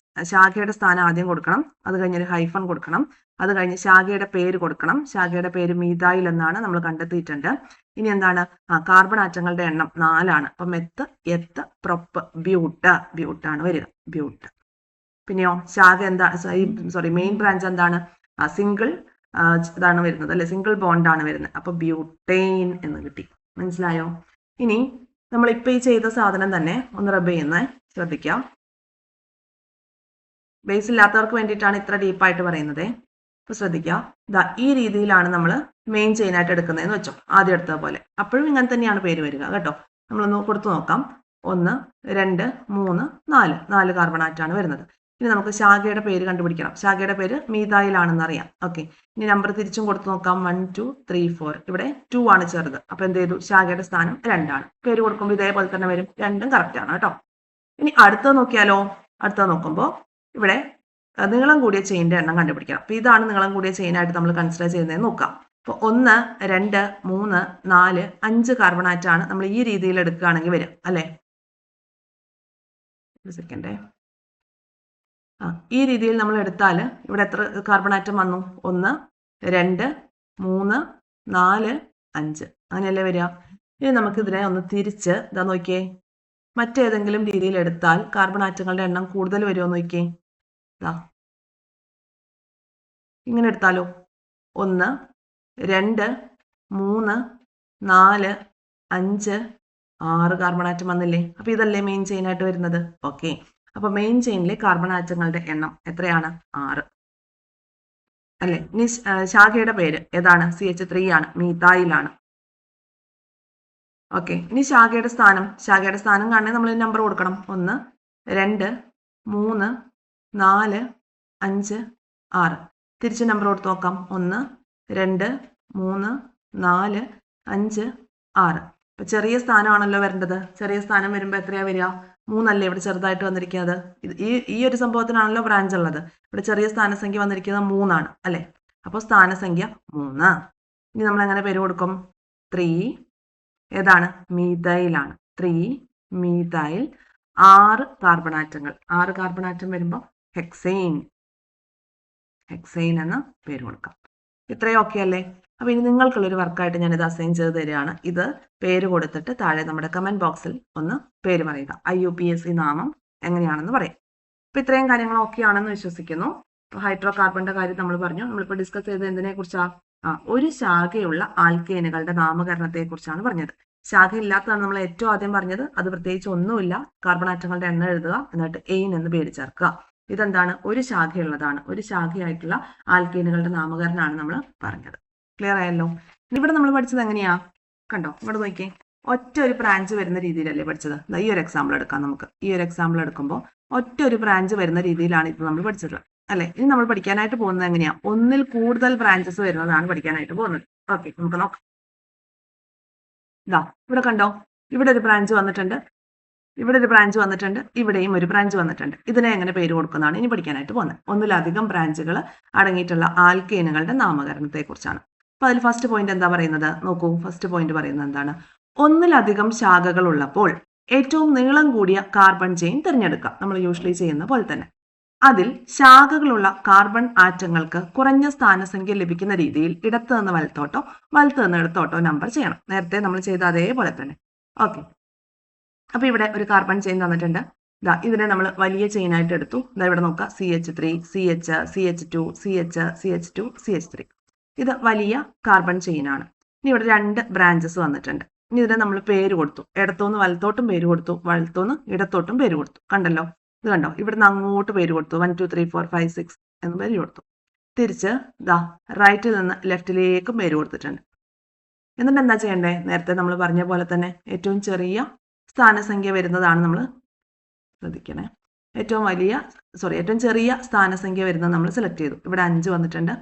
ശാഖയുടെ സ്ഥാനം ആദ്യം കൊടുക്കണം, അത് കഴിഞ്ഞൊരു ഹൈഫൺ കൊടുക്കണം, അത് കഴിഞ്ഞ് ശാഖയുടെ പേര് കൊടുക്കണം. ശാഖയുടെ പേര് മീതായിൽ എന്നാണ് നമ്മൾ കണ്ടെത്തിയിട്ടുണ്ട്. ഇനി എന്താണ്? കാർബൺ ആറ്റങ്ങളുടെ എണ്ണം 4 ആണ്. അപ്പൊ മെത്ത്, എത്ത്, പ്രൊപ്പ്, ബ്യൂട്ടാണ് വരിക, ബ്യൂട്ട്. പിന്നെയോ ശാഖ എന്താ, മെയിൻ ബ്രാഞ്ച് എന്താണ്? സിംഗിൾ ഇതാണ് വരുന്നത്, അല്ലെ? സിംഗിൾ ബോണ്ട് ആണ് വരുന്നത്. അപ്പൊ ബ്യൂട്ടൈൻ എന്ന് കിട്ടി. മനസ്സിലായോ? ഇനി നമ്മൾ ഇപ്പൊ ഈ ചെയ്ത സാധനം തന്നെ ഒന്ന് റബ് ചെയ്യുന്നത് ശ്രദ്ധിക്കാം. ബേസ് ഇല്ലാത്തവർക്ക് വേണ്ടിയിട്ടാണ് ഇത്ര ഡീപ്പായിട്ട് പറയുന്നത്. അപ്പൊ ശ്രദ്ധിക്കുക, ഈ രീതിയിലാണ് നമ്മൾ മെയിൻ ചെയിൻ ആയിട്ട് എടുക്കുന്നതെന്ന് വെച്ചോ, ആദ്യം എടുത്ത പോലെ. അപ്പോഴും ഇങ്ങനെ തന്നെയാണ് പേര് വരിക കേട്ടോ. നമ്മളൊന്ന് കൊടുത്തു നോക്കാം. 1, 2, 3, 4 കാർബൺ ആറ്റാണ് വരുന്നത്. ഇനി നമുക്ക് ശാഖയുടെ പേര് കണ്ടുപിടിക്കണം. ശാഖയുടെ പേര് മീതായിലാണെന്ന് അറിയാം. ഓക്കെ, ഇനി നമ്പർ തിരിച്ചും കൊടുത്തു നോക്കാം. 1, 2, 3, 4. ഇവിടെ 2 ആണ് ചെറുത്. അപ്പൊ എന്ത് ചെയ്തു? ശാഖയുടെ സ്ഥാനം 2 ആണ്. പേര് കൊടുക്കുമ്പോൾ ഇതേപോലെ തന്നെ വരും. 2ഉം കറക്റ്റ് ആണ് കേട്ടോ. ഇനി അടുത്തത് നോക്കിയാലോ. അടുത്തത് നോക്കുമ്പോൾ ഇവിടെ നീളം കൂടിയ ചെയിൻ്റെ എണ്ണം കണ്ടുപിടിക്കണം. അപ്പൊ ഇതാണ് നീളം കൂടിയ ചെയിൻ ആയിട്ട് നമ്മൾ കൺസിഡർ ചെയ്യുന്നത് നോക്കാം. അപ്പൊ 1, 2, 3, 4, 5 കാർബൺ ആറ്റാണ് നമ്മൾ ഈ രീതിയിൽ എടുക്കുകയാണെങ്കിൽ വരും, അല്ലെ? ഒരു സെക്കൻഡേ. ഈ രീതിയിൽ നമ്മൾ എടുത്താൽ ഇവിടെ എത്ര കാർബൺ ആറ്റം വന്നു? 1, 2, 3, 4, 5. അങ്ങനെയല്ലേ വരിക? ഇനി നമുക്ക് ഇതിനെ ഒന്ന് തിരിച്ച് ഇതാ നോക്കിയേ, മറ്റേതെങ്കിലും രീതിയിൽ എടുത്താൽ കാർബൺ ആറ്റങ്ങളുടെ എണ്ണം കൂടുതൽ വരുമോ നോക്കിയേ. ഇങ്ങനെ എടുത്താലോ. 1, 2, 3, 4, 5, 6 കാർബൺ ആറ്റം വന്നില്ലേ? അപ്പൊ ഇതല്ലേ മെയിൻ ചെയിൻ ആയിട്ട് വരുന്നത്. ഓക്കെ, അപ്പൊ മെയിൻ ചെയിനിലെ കാർബൺ ആറ്റങ്ങളുടെ എണ്ണം എത്രയാണ്? 6, അല്ലെ? ഇനി ശാഖയുടെ പേര് ഏതാണ്? CH3 ആണ്, മീതായിലാണ്. ഓക്കെ, ഇനി ശാഖയുടെ സ്ഥാനം കാണണമെങ്കിൽ നമ്മൾ നമ്പർ കൊടുക്കണം. 1, 2, 3, 4, 5, 6. തിരിച്ച് നമ്പർ കൊടുത്ത് നോക്കാം. 1, 2, 3, 4, 5, 6. അപ്പൊ ചെറിയ സ്ഥാനമാണല്ലോ വരേണ്ടത്. ചെറിയ സ്ഥാനം വരുമ്പോൾ എത്രയാ വരിക? 3 അല്ലേ ഇവിടെ ചെറുതായിട്ട് വന്നിരിക്കുന്നത്. ഈ ഒരു സംഭവത്തിനാണല്ലോ ബ്രാഞ്ച് ഉള്ളത്. ഇവിടെ ചെറിയ സ്ഥാനസംഖ്യ വന്നിരിക്കുന്നത് 3 ആണ്, അല്ലെ? അപ്പോൾ സ്ഥാനസംഖ്യ 3. ഇനി നമ്മൾ എങ്ങനെ പേര് കൊടുക്കും? 3 ഏതാണ്? മീതയിലാണ്. 3 മീതയിൽ. 6 കാർബൺ ആറ്റങ്ങൾ. 6 കാർബൺ ആറ്റം വരുമ്പോൾ ഹെക്സെയിൻ എന്ന് പേര് കൊടുക്കാം. ഇത്രയും ഓക്കെ അല്ലേ? അപ്പൊ ഇനി നിങ്ങൾക്കുള്ളൊരു വർക്കായിട്ട് ഞാൻ ഇത് അസൈൻ ചെയ്ത് തരികയാണ്. ഇത് പേര് കൊടുത്തിട്ട് താഴെ നമ്മുടെ കമന്റ് ബോക്സിൽ ഒന്ന് പേര് പറയുക. IUPAC നാമം എങ്ങനെയാണെന്ന് പറയാം. അപ്പൊ ഇത്രയും കാര്യങ്ങൾ ഓക്കെ ആണെന്ന് വിശ്വസിക്കുന്നു. ഹൈഡ്രോ കാർബണിന്റെ കാര്യം നമ്മൾ പറഞ്ഞു. നമ്മളിപ്പോൾ ഡിസ്കസ് ചെയ്തത് എന്തിനെ കുറിച്ചാ? ഒരു ശാഖയുള്ള ആൽക്കേനുകളുടെ നാമകരണത്തെ കുറിച്ചാണ് പറഞ്ഞത്. ശാഖ ഇല്ലാത്തതാണ് നമ്മൾ ഏറ്റവും ആദ്യം പറഞ്ഞത്. അത് പ്രത്യേകിച്ച് ഒന്നുമില്ല. കാർബൺ ആറ്റങ്ങളുടെ എണ്ണം എഴുതുക, എന്നിട്ട് എയിൻ എന്ന് പേര് ചേർക്കുക. ഇതെന്താണ്? ഒരു ശാഖയുള്ളതാണ്. ഒരു ശാഖയായിട്ടുള്ള ആൽക്കേനുകളുടെ നാമകരണമാണ് നമ്മൾ പറഞ്ഞത്. ക്ലിയർ ആയല്ലോ? ഇവിടെ നമ്മൾ പഠിച്ചത് എങ്ങനെയാ? കണ്ടോ, ഇവിടെ നോക്കിയേ, ഒറ്റ ഒരു ബ്രാഞ്ച് വരുന്ന രീതിയിലല്ലേ പഠിച്ചത്. ഈ ഒരു എക്സാമ്പിൾ എടുക്കാം നമുക്ക്. ഈ ഒരു എക്സാമ്പിൾ എടുക്കുമ്പോൾ ഒറ്റ ഒരു ബ്രാഞ്ച് വരുന്ന രീതിയിലാണ് ഇത് നമ്മൾ പഠിച്ചത്, അല്ലെ? ഇനി നമ്മൾ പഠിക്കാനായിട്ട് പോകുന്നത് എങ്ങനെയാ? ഒന്നിൽ കൂടുതൽ ബ്രാഞ്ചസ് വരുന്നതാണ് പഠിക്കാനായിട്ട് പോകുന്നത്. ഓക്കെ, നമുക്ക് നോക്കാം. ഇവിടെ കണ്ടോ, ഇവിടെ ഒരു ബ്രാഞ്ച് വന്നിട്ടുണ്ട്, ഇവിടെ ഒരു ബ്രാഞ്ച് വന്നിട്ടുണ്ട്, ഇവിടെയും ഒരു ബ്രാഞ്ച് വന്നിട്ടുണ്ട്. ഇതിനെ എങ്ങനെ പേര് കൊടുക്കുന്നതാണ് ഇനി പഠിക്കാനായിട്ട് പോകുന്നത്. ഒന്നിലധികം ബ്രാഞ്ചുകൾ അടങ്ങിയിട്ടുള്ള ആൽക്കേനുകളുടെ നാമകരണത്തെ കുറിച്ചാണ്. അപ്പൊ അതിൽ ഫസ്റ്റ് പോയിന്റ് എന്താ പറയുന്നത്? നോക്കൂ, ഫസ്റ്റ് പോയിന്റ് പറയുന്നത് എന്താണ്? ഒന്നിലധികം ശാഖകൾ ഉള്ളപ്പോൾ ഏറ്റവും നീളം കൂടിയ കാർബൺ ചെയിൻ തിരഞ്ഞെടുക്കാം. നമ്മൾ യൂഷ്വലി ചെയ്യുന്ന പോലെ തന്നെ. അതിൽ ശാഖകളുള്ള കാർബൺ ആറ്റങ്ങൾക്ക് കുറഞ്ഞ സ്ഥാനസംഖ്യ ലഭിക്കുന്ന രീതിയിൽ ഇടത്ത് നിന്ന് വലത്തോട്ടോ വലത്ത് നിന്ന് ഇടത്തോട്ടോ നമ്പർ ചെയ്യണം. നേരത്തെ നമ്മൾ ചെയ്ത അതേപോലെ തന്നെ. ഓക്കെ, അപ്പൊ ഇവിടെ ഒരു കാർബൺ ചെയിൻ തന്നിട്ടുണ്ട്. ഇതിനെ നമ്മൾ വലിയ ചെയിൻ ആയിട്ട് എടുത്തു. ഇവിടെ നോക്കാം, CH3, CH, CH2, CH, CH2, CH3. ഇത് വലിയ കാർബൺ ചെയിനാണ്. ഇനി ഇവിടെ 2 ബ്രാഞ്ചസ് വന്നിട്ടുണ്ട്. ഇനി ഇതിനെ നമ്മൾ പേര് കൊടുത്തു. ഇടത്തുനിന്ന് വലത്തോട്ടും പേര് കൊടുത്തു, വലത്തുനിന്ന് ഇടത്തോട്ടും പേര് കൊടുത്തു. കണ്ടല്ലോ, ഇത് കണ്ടോ, ഇവിടുന്ന് അങ്ങോട്ട് പേര് കൊടുത്തു. 1 2 3 4 5 6 എന്ന് പേര് കൊടുത്തു. തിരിച്ച് റൈറ്റിൽ നിന്ന് ലെഫ്റ്റിലേക്കും പേര് കൊടുത്തിട്ടുണ്ട്. എന്നിട്ട് എന്താ ചെയ്യണ്ടേ? നേരത്തെ നമ്മൾ പറഞ്ഞ പോലെ തന്നെ ഏറ്റവും ചെറിയ സ്ഥാനസംഖ്യ വരുന്നതാണ് നമ്മൾ ശ്രദ്ധിക്കണേ. ഏറ്റവും ചെറിയ സ്ഥാനസംഖ്യ വരുന്നത് നമ്മൾ സെലക്ട് ചെയ്തു. ഇവിടെ 5 വന്നിട്ടുണ്ട്,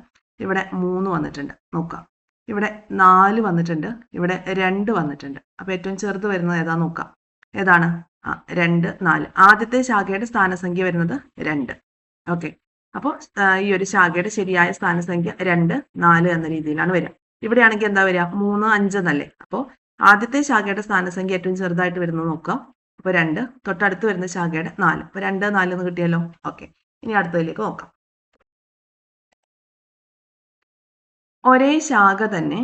ഇവിടെ 3 വന്നിട്ടുണ്ട്. നോക്കാം, ഇവിടെ 4 വന്നിട്ടുണ്ട്, ഇവിടെ 2 വന്നിട്ടുണ്ട്. അപ്പൊ ഏറ്റവും ചെറുത് വരുന്നത് ഏതാ നോക്കാം. ഏതാണ്? 2 4. ആദ്യത്തെ ശാഖയുടെ സ്ഥാനസംഖ്യ വരുന്നത് 2. ഓക്കെ, അപ്പോൾ ഈ ഒരു ശാഖയുടെ ശരിയായ സ്ഥാനസംഖ്യ 2 4 എന്ന രീതിയിലാണ് വരിക. ഇവിടെ ആണെങ്കിൽ എന്താ വരിക? 3 5 എന്നല്ലേ. അപ്പോൾ ആദ്യത്തെ ശാഖയുടെ സ്ഥാനസംഖ്യ ഏറ്റവും ചെറുതായിട്ട് വരുന്നത് നോക്കാം. അപ്പോൾ 2, തൊട്ടടുത്ത് വരുന്ന ശാഖയുടെ 4. അപ്പോൾ 2 4 എന്ന് കിട്ടിയല്ലോ. ഓക്കെ, ഇനി അടുത്തതിലേക്ക് നോക്കാം. ഒരേ ശാഖ തന്നെ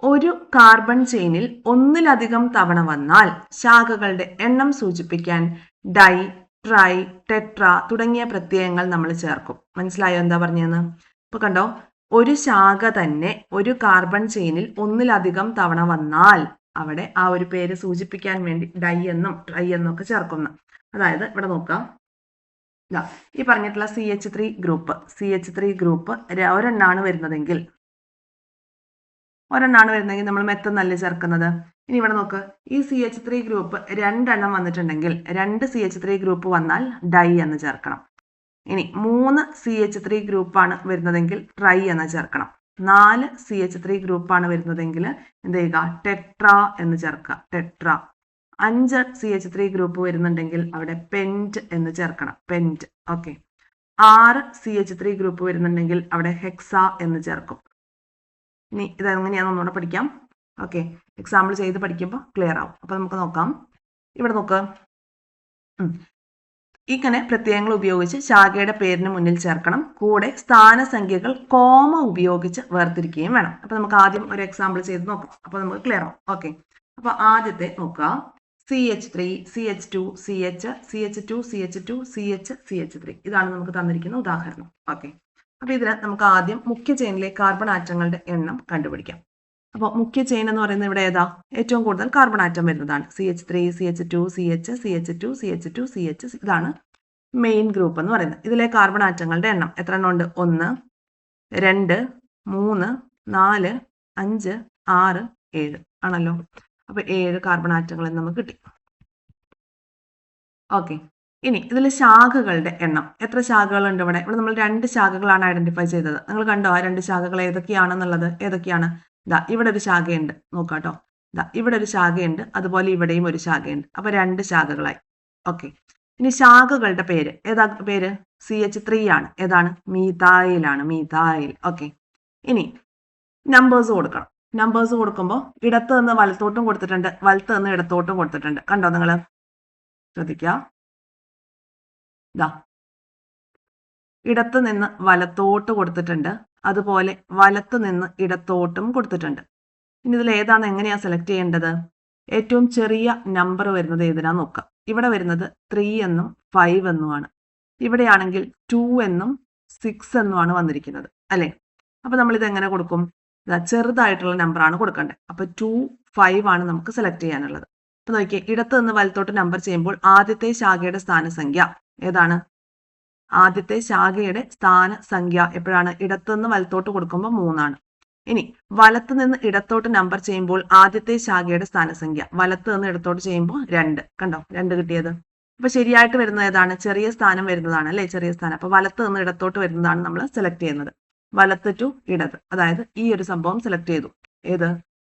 ഒരു കാർബൺ ചെയിനിൽ ഒന്നിലധികം തവണ വന്നാൽ ശാഖകളുടെ എണ്ണം സൂചിപ്പിക്കാൻ ഡൈ, ട്രൈ, ടെട്ര തുടങ്ങിയ പ്രത്യയങ്ങൾ നമ്മൾ ചേർക്കും. മനസ്സിലായോ എന്താ പറഞ്ഞതെന്ന്? ഇപ്പൊ കണ്ടോ, ഒരു ശാഖ തന്നെ ഒരു കാർബൺ ചെയിനിൽ ഒന്നിലധികം തവണ വന്നാൽ അവിടെ ആ ഒരു പേര് സൂചിപ്പിക്കാൻ വേണ്ടി ഡൈ എന്നും ട്രൈ എന്നും ഒക്കെ ചേർക്കുന്നു. അതായത് ഇവിടെ നോക്കാം, ഈ പറഞ്ഞിട്ടുള്ള CH3 ഗ്രൂപ്പ് ഒരെണ്ണാണ് വരുന്നതെങ്കിൽ നമ്മൾ മെത്തെന്നല്ലേ ചേർക്കുന്നത്. ഇനി ഇവിടെ നോക്ക്, ഈ CH3 ഗ്രൂപ്പ് 2 എണ്ണം വന്നിട്ടുണ്ടെങ്കിൽ 2 CH3 ഗ്രൂപ്പ് വന്നാൽ ഡൈ എന്ന് ചേർക്കണം. ഇനി 3 CH3 ഗ്രൂപ്പാണ് വരുന്നതെങ്കിൽ ട്രൈ എന്ന് ചേർക്കണം. 4 CH3 ഗ്രൂപ്പാണ് വരുന്നതെങ്കിൽ എന്ത് ചെയ്യുക? ടെട്ര എന്ന് ചേർക്കുക. ടെട്ര. 5 CH3 ഗ്രൂപ്പ് വരുന്നുണ്ടെങ്കിൽ അവിടെ പെന്റ് എന്ന് ചേർക്കണം. പെന്റ്. ഓക്കെ. 6 CH3 ഗ്രൂപ്പ് വരുന്നുണ്ടെങ്കിൽ അവിടെ ഹെക്സ എന്ന് ചേർക്കും. ഇനി ഇതെങ്ങനെയാണെന്ന് ഒന്നുകൂടെ പഠിക്കാം. ഓക്കെ, എക്സാമ്പിൾ ചെയ്ത് പഠിക്കുമ്പോൾ ക്ലിയർ ആവും. അപ്പൊ നമുക്ക് നോക്കാം. ഇവിടെ നോക്ക്, ഇങ്ങനെ പ്രത്യയങ്ങൾ ഉപയോഗിച്ച് ശാഖയുടെ പേരിന് മുന്നിൽ ചേർക്കണം. കൂടെ സ്ഥാനസംഖ്യകൾ കോമ ഉപയോഗിച്ച് വേർതിരിക്കുകയും വേണം. അപ്പൊ നമുക്ക് ആദ്യം ഒരു എക്സാമ്പിൾ ചെയ്ത് നോക്കാം. അപ്പൊ നമുക്ക് ക്ലിയർ ആവും. ഓക്കെ, അപ്പൊ ആദ്യത്തെ നോക്കുക, CH3 CH2 CH CH2 CH2 CH CH3 ഇതാണ് നമുക്ക് തന്നിരിക്കുന്ന ഉദാഹരണം. ഓക്കെ, അപ്പൊ ഇതിന് നമുക്ക് ആദ്യം മുഖ്യ ചെയിനിലെ കാർബൺ ആറ്റങ്ങളുടെ എണ്ണം കണ്ടുപിടിക്കാം. അപ്പോൾ മുഖ്യ ചെയിൻ എന്ന് പറയുന്നത് ഇവിടെ ഏതാ? ഏറ്റവും കൂടുതൽ കാർബൺ ആറ്റം വരുന്നതാണ്. CH3 CH2 CH CH2 CH2 CH. ഇതാണ് മെയിൻ ഗ്രൂപ്പ് എന്ന് പറയുന്നത്. ഇതിലെ കാർബൺ ആറ്റങ്ങളുടെ എണ്ണം എത്ര എണ്ണം ഉണ്ട്? 1 2 3 4 5 6 7 ആണല്ലോ. അപ്പൊ 7 കാർബൺ ആറ്റങ്ങൾ നമുക്ക് കിട്ടി. ഓക്കെ, ഇനി ഇതിൽ ശാഖകളുടെ എണ്ണം എത്ര ശാഖകളുണ്ട്? ഇവിടെ നമ്മൾ 2 ശാഖകളാണ് ഐഡന്റിഫൈ ചെയ്തത്. നിങ്ങൾ കണ്ടോ ആ 2 ശാഖകൾ ഏതൊക്കെയാണെന്നുള്ളത്? ഏതൊക്കെയാണ്? ഇവിടെ ഒരു ശാഖയുണ്ട്, നോക്കാട്ടോ. ഇവിടെ ഒരു ശാഖയുണ്ട്, അതുപോലെ ഇവിടെയും ഒരു ശാഖയുണ്ട്. അപ്പൊ 2 ശാഖകളായി. ഓക്കെ, ഇനി ശാഖകളുടെ പേര് ഏതാ? പേര് CH3 ആണ്. ഏതാണ്? മീഥൈലാണ്. മീഥൈൽ. ഓക്കെ, ഇനി നമ്പേഴ്സ് കൊടുക്കണം. നമ്പേഴ്സ് കൊടുക്കുമ്പോൾ ഇടത്ത് നിന്ന് വലത്തോട്ടും കൊടുത്തിട്ടുണ്ട്, വലത്ത് നിന്ന് ഇടത്തോട്ടും കൊടുത്തിട്ടുണ്ട്. കണ്ടോ നിങ്ങൾ? ശ്രദ്ധിക്കുക, ഇടത്ത് നിന്ന് വലത്തോട്ട് കൊടുത്തിട്ടുണ്ട്, അതുപോലെ വലത്ത് നിന്ന് ഇടത്തോട്ടും കൊടുത്തിട്ടുണ്ട്. ഇനി ഇതിൽ ഏതാണ് എങ്ങനെയാ സെലക്ട് ചെയ്യേണ്ടത്? ഏറ്റവും ചെറിയ നമ്പർ വരുന്നത് ഏതിനാ നോക്കാം. ഇവിടെ വരുന്നത് 3 എന്നും 5 എന്നുമാണ്. ഇവിടെയാണെങ്കിൽ 2 എന്നും 6 എന്നുമാണ് വന്നിരിക്കുന്നത്, അല്ലെ? അപ്പൊ നമ്മൾ ഇത് എങ്ങനെ കൊടുക്കും? ചെറുതായിട്ടുള്ള നമ്പറാണ് കൊടുക്കേണ്ടത്. അപ്പൊ 2 5 ആണ് നമുക്ക് സെലക്ട് ചെയ്യാനുള്ളത്. അപ്പൊ നോക്കിയേ, ഇടത്ത് നിന്ന് വലത്തോട്ട് നമ്പർ ചെയ്യുമ്പോൾ ആദ്യത്തെ ശാഖയുടെ സ്ഥാനസംഖ്യ ഏതാണ്? ആദ്യത്തെ ശാഖയുടെ സ്ഥാനസംഖ്യ എപ്പോഴാണ്? ഇടത്തു നിന്ന് വലത്തോട്ട് കൊടുക്കുമ്പോൾ 3 ആണ്. ഇനി വലത്ത് നിന്ന് ഇടത്തോട്ട് നമ്പർ ചെയ്യുമ്പോൾ ആദ്യത്തെ ശാഖയുടെ സ്ഥാനസംഖ്യ വലത്ത് നിന്ന് ഇടത്തോട്ട് ചെയ്യുമ്പോൾ 2. കണ്ടോ 2 കിട്ടിയത്? അപ്പൊ ശരിയായിട്ട് വരുന്നത് ഏതാണ്? ചെറിയ സ്ഥാനം വരുന്നതാണ്, അല്ലെ? ചെറിയ സ്ഥാനം. അപ്പൊ വലത്ത് നിന്ന് ഇടത്തോട്ട് വരുന്നതാണ് നമ്മൾ സെലക്ട് ചെയ്യുന്നത്. വലത്ത് ടു ഇടത്, അതായത് ഈ ഒരു സംഭവം സെലക്ട് ചെയ്തു. ഏത്?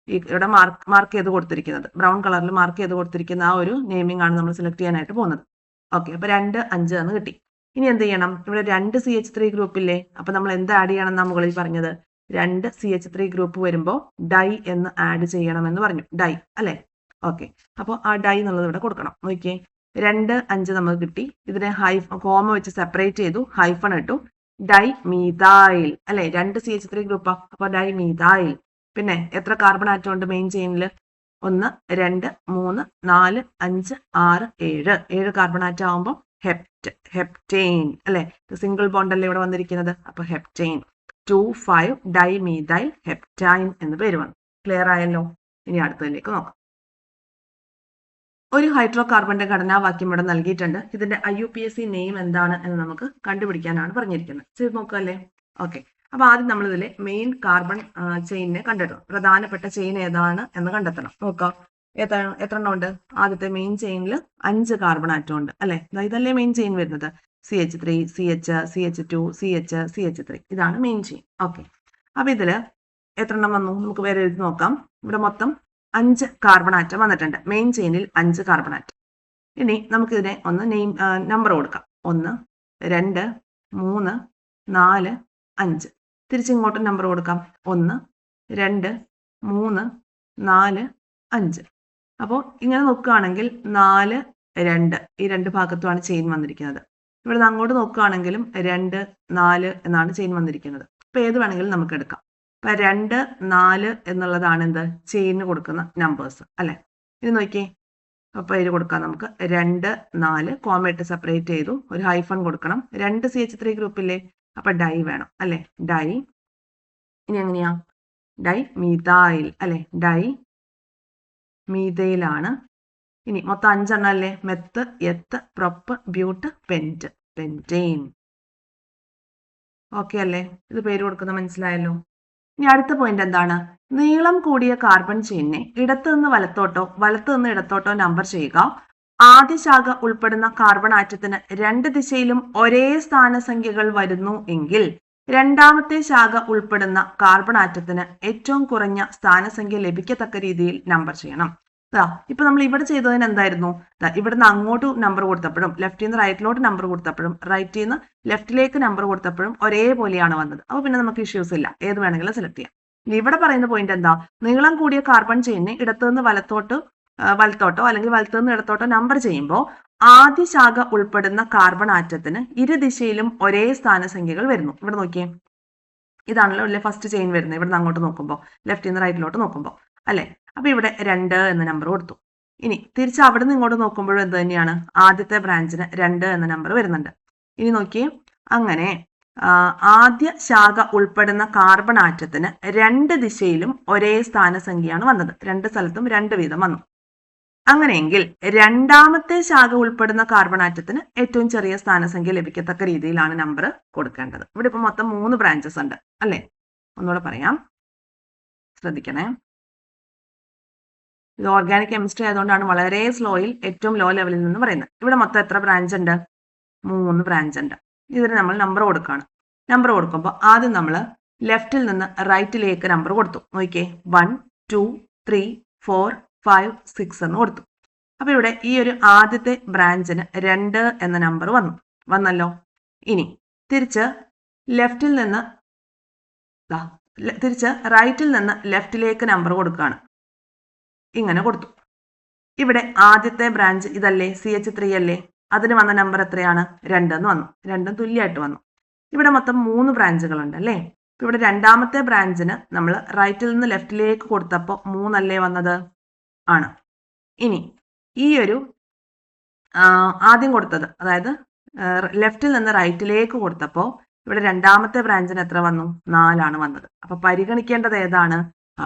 ഇവിടെ മാർക്ക് ചെയ്ത് കൊടുത്തിരിക്കുന്നത്, ബ്രൗൺ കളറിൽ മാർക്ക് ചെയ്ത് കൊടുത്തിരിക്കുന്ന ആ ഒരു നെയിമിംഗ് ആണ് നമ്മൾ സെലക്ട് ചെയ്യാനായിട്ട് പോകുന്നത്. ഓക്കെ, അപ്പൊ 2 5 എന്ന് കിട്ടി. ഇനി എന്ത് ചെയ്യണം? ഇവിടെ 2 CH3 ഗ്രൂപ്പില്ലേ? അപ്പൊ നമ്മൾ എന്ത് ആഡ് ചെയ്യണം എന്നാ മുകളിൽ പറഞ്ഞത്? 2 CH3 ഗ്രൂപ്പ് വരുമ്പോൾ ഡൈ എന്ന് ആഡ് ചെയ്യണമെന്ന് പറഞ്ഞു. ഡൈ, അല്ലെ? ഓക്കെ, അപ്പോൾ ആ ഡൈ എന്നുള്ളത് ഇവിടെ കൊടുക്കണം. നോക്കിയേ, 2 5 നമുക്ക് കിട്ടി. ഇതിനെ കോമ വെച്ച് സെപ്പറേറ്റ് ചെയ്തു, ഹൈഫൺ ഇട്ടു. ഡൈ മീഥൈൽ, അല്ലെ? 2 CH3 ഗ്രൂപ്പാ, അപ്പൊ ഡൈ മീഥൈൽ. പിന്നെ എത്ര കാർബൺ ആറ്റം ഉണ്ട് മെയിൻ ചെയിനിൽ? 1 2 3 4 5 6 7 കാർബൺ ആറ്റം ആവുമ്പോൾ ഹെപ്റ്റെയിൻ, അല്ലെ? സിംഗിൾ ബോണ്ട് അല്ലേ ഇവിടെ വന്നിരിക്കുന്നത്, അപ്പൊ ഹെപ്റ്റെയിൻ. 2,5 ഡൈമീഥൈൽ ഹെപ്റ്റൈൻ എന്ന് പേര് വന്നു. ക്ലിയർ ആയല്ലോ? ഇനി അടുത്തതിലേക്ക് നോക്കാം. ഒരു ഹൈഡ്രോ കാർബണിന്റെ ഘടനാവാക്യം ഇവിടെ നൽകിയിട്ടുണ്ട്. ഇതിന്റെ IUPAC നെയിം എന്താണ് എന്ന് നമുക്ക് കണ്ടുപിടിക്കാനാണ് പറഞ്ഞിരിക്കുന്നത്. ചെയ്ത് നോക്കല്ലേ? ഓക്കെ. അപ്പൊ ആദ്യം നമ്മൾ ഇതിലെ മെയിൻ കാർബൺ ചെയിനിനെ കണ്ടെത്തണം. പ്രധാനപ്പെട്ട ചെയിൻ ഏതാണ് എന്ന് കണ്ടെത്തണം. നോക്കാം എത്ര എണ്ണം ഉണ്ട്. ആദ്യത്തെ മെയിൻ ചെയിനിൽ 5 കാർബൺ ആറ്റം ഉണ്ട് അല്ലെ. ഇതല്ലേ മെയിൻ ചെയിൻ വരുന്നത്. CH3, CH, CH2, CH, CH3. ഇതാണ് മെയിൻ ചെയിൻ. ഓക്കെ. അപ്പൊ ഇതില് എത്ര എണ്ണം വന്നു നമുക്ക് വേറെ എഴുതി നോക്കാം. ഇവിടെ മൊത്തം 5 കാർബൺ ആറ്റം വന്നിട്ടുണ്ട്. മെയിൻ ചെയിനിൽ 5 കാർബൺ ആറ്റം. ഇനി നമുക്കിതിനെ ഒന്ന് നമ്പർ കൊടുക്കാം. 1, 2, 3, 4, 5. തിരിച്ചിങ്ങോട്ട് നമ്പർ കൊടുക്കാം. 1, 2, 3, 4, 5. അപ്പോൾ ഇങ്ങനെ നോക്കുകയാണെങ്കിൽ 4, 2 ഈ രണ്ട് ഭാഗത്തുമാണ് ചെയിൻ വന്നിരിക്കുന്നത്. ഇവിടെ നിന്ന് അങ്ങോട്ട് നോക്കുകയാണെങ്കിലും 2, 4 എന്നാണ് ചെയിൻ വന്നിരിക്കുന്നത്. അപ്പൊ ഏത് വേണമെങ്കിലും നമുക്ക് എടുക്കാം. അപ്പൊ 2, 4 എന്നുള്ളതാണ് എന്ത് ചെയിന് കൊടുക്കുന്ന നമ്പേഴ്സ് അല്ലെ. ഇത് നോക്കിയേ. അപ്പൊ പേര് കൊടുക്കാം നമുക്ക്. 2, 4 കോമയിട്ട് സെപ്പറേറ്റ് ചെയ്തു. ഒരു ഹൈഫൺ കൊടുക്കണം. 2 CH3 ഗ്രൂപ്പില്ലേ. അപ്പൊ ഡൈ വേണം അല്ലെ. ഡൈ. ഇനി എങ്ങനെയാ? ഡൈ മീഥൈൽ അല്ലെ. ഡൈ മീഥൈലാണ്. ഇനി മൊത്തം 5 എണ്ണം അല്ലേ. Meth, eth, prop, but, pent, pentane. Okay അല്ലേ? ഇത് പേര് കൊടുക്കുന്ന മനസ്സിലായല്ലോ. ഇനി അടുത്ത പോയിന്റ് എന്താണ്? നീളം കൂടിയ കാർബൺ ചെയിനെ ഇടത്തു നിന്ന് വലത്തോട്ടോ വലത്തു നിന്ന് ഇടത്തോട്ടോ നമ്പർ ചെയ്യുക. ആദ്യ ശാഖ ഉൾപ്പെടുന്ന കാർബൺ ആറ്റത്തിന് 2 ദിശയിലും ഒരേ സ്ഥാനസംഖ്യകൾ വരുന്നു എങ്കിൽ രണ്ടാമത്തെ ശാഖ ഉൾപ്പെടുന്ന കാർബൺ ആറ്റത്തിന് ഏറ്റവും കുറഞ്ഞ സ്ഥാനസംഖ്യ ലഭിക്കത്തക്ക രീതിയിൽ നമ്പർ ചെയ്യണം. ഇപ്പൊ നമ്മൾ ഇവിടെ ചെയ്തതിന് എന്തായിരുന്നു? ഇവിടുന്ന് അങ്ങോട്ട് നമ്പർ കൊടുത്തപ്പോഴും ലെഫ്റ്റിൽ നിന്ന് റൈറ്റിലോട്ട് നമ്പർ കൊടുത്തപ്പോഴും റൈറ്റിൽ നിന്ന് ലെഫ്റ്റിലേക്ക് നമ്പർ കൊടുത്തപ്പോഴും ഒരേപോലെയാണ് വന്നത്. അപ്പൊ പിന്നെ നമുക്ക് ഇഷ്യൂസ് ഇല്ല. ഏത് വേണമെങ്കിലും സെലക്ട് ചെയ്യാം. ഇനി ഇവിടെ പറയുന്ന പോയിന്റ് എന്താ? നീളം കൂടിയ കാർബൺ ചെയിനെ ഇടത്തുനിന്ന് വലത്തോട്ടോ അല്ലെങ്കിൽ വലത്തുനിന്ന് ഇടത്തോട്ടോ നമ്പർ ചെയ്യുമ്പോൾ ആദ്യ ശാഖ ഉൾപ്പെടുന്ന കാർബൺ ആറ്റത്തിന് ഇരുദിശയിലും ഒരേ സ്ഥാനസംഖ്യകൾ വരുന്നു. ഇവിടെ നോക്കിയേ. ഇതാണല്ലോ അല്ലെ ഫസ്റ്റ് ചെയിൻ വരുന്നത്. ഇവിടുന്ന് അങ്ങോട്ട് നോക്കുമ്പോൾ ലെഫ്റ്റിൽ നിന്ന് റൈറ്റിലോട്ട് നോക്കുമ്പോൾ അല്ലെ. അപ്പൊ ഇവിടെ 2 എന്ന നമ്പർ കൊടുത്തു. ഇനി തിരിച്ച് അവിടെ നിന്ന് ഇങ്ങോട്ട് നോക്കുമ്പോഴും എന്ത് തന്നെയാണ്? ആദ്യത്തെ ബ്രാഞ്ചിന് 2 എന്ന നമ്പർ വരുന്നുണ്ട്. ഇനി നോക്കിയേ. അങ്ങനെ ആദ്യ ശാഖ ഉൾപ്പെടുന്ന കാർബൺ ആറ്റത്തിന് 2 ദിശയിലും ഒരേ സ്ഥാനസംഖ്യയാണ് വന്നത്. 2 സ്ഥലത്തും 2 വീതം വന്നു. അങ്ങനെയെങ്കിൽ രണ്ടാമത്തെ ശാഖ ഉൾപ്പെടുന്ന കാർബൺ ആറ്റത്തിന് ഏറ്റവും ചെറിയ സ്ഥാനസംഖ്യ ലഭിക്കത്തക്ക രീതിയിലാണ് നമ്പർ കൊടുക്കേണ്ടത്. ഇവിടെ ഇപ്പൊ മൊത്തം 3 ബ്രാഞ്ചസ് ഉണ്ട് അല്ലെ. ഒന്നുകൂടെ പറയാം, ശ്രദ്ധിക്കണേ. ഇത് ഓർഗാനിക് കെമിസ്ട്രി ആയതുകൊണ്ടാണ് വളരെ സ്ലോയിൽ ഏറ്റവും ലോ ലെവലിൽ നിന്ന് പറയുന്നത്. ഇവിടെ മൊത്തം എത്ര ബ്രാഞ്ച് ഉണ്ട്? 3 ബ്രാഞ്ച് ഉണ്ട്. ഇതിന് നമ്മൾ നമ്പർ കൊടുക്കുകയാണ്. നമ്പർ കൊടുക്കുമ്പോൾ ആദ്യം നമ്മൾ ലെഫ്റ്റിൽ നിന്ന് റൈറ്റിലേക്ക് നമ്പർ കൊടുത്തു. നോക്കിയേ. 1, 2, 3, 4, 5, 6 എന്ന് കൊടുത്തു. അപ്പൊ ഇവിടെ ഈ ഒരു ആദ്യത്തെ ബ്രാഞ്ചിന് 2 എന്ന നമ്പർ വന്നല്ലോ. ഇനി തിരിച്ച് റൈറ്റിൽ നിന്ന് ലെഫ്റ്റിലേക്ക് നമ്പർ കൊടുക്കുകയാണ്. ഇങ്ങനെ കൊടുത്തു. ഇവിടെ ആദ്യത്തെ ബ്രാഞ്ച് ഇതല്ലേ, CH3 അല്ലേ. അതിന് വന്ന നമ്പർ എത്രയാണ്? 2 എന്ന് വന്നു. 2 തുല്യമായിട്ട് വന്നു. ഇവിടെ മൊത്തം 3 ബ്രാഞ്ചുകളുണ്ട് അല്ലേ. ഇവിടെ രണ്ടാമത്തെ ബ്രാഞ്ചിന് നമ്മൾ റൈറ്റിൽ നിന്ന് ലെഫ്റ്റിലേക്ക് കൊടുത്തപ്പോൾ 3 അല്ലേ വന്നത്? ആണ്. ഇനി ഈ ഒരു ആദ്യം കൊടുത്തത്, അതായത് ലെഫ്റ്റിൽ നിന്ന് റൈറ്റിലേക്ക് കൊടുത്തപ്പോൾ ഇവിടെ രണ്ടാമത്തെ ബ്രാഞ്ചിന് എത്ര വന്നു? 4 ആണ് വന്നത്. അപ്പൊ പരിഗണിക്കേണ്ടത് ഏതാണ്?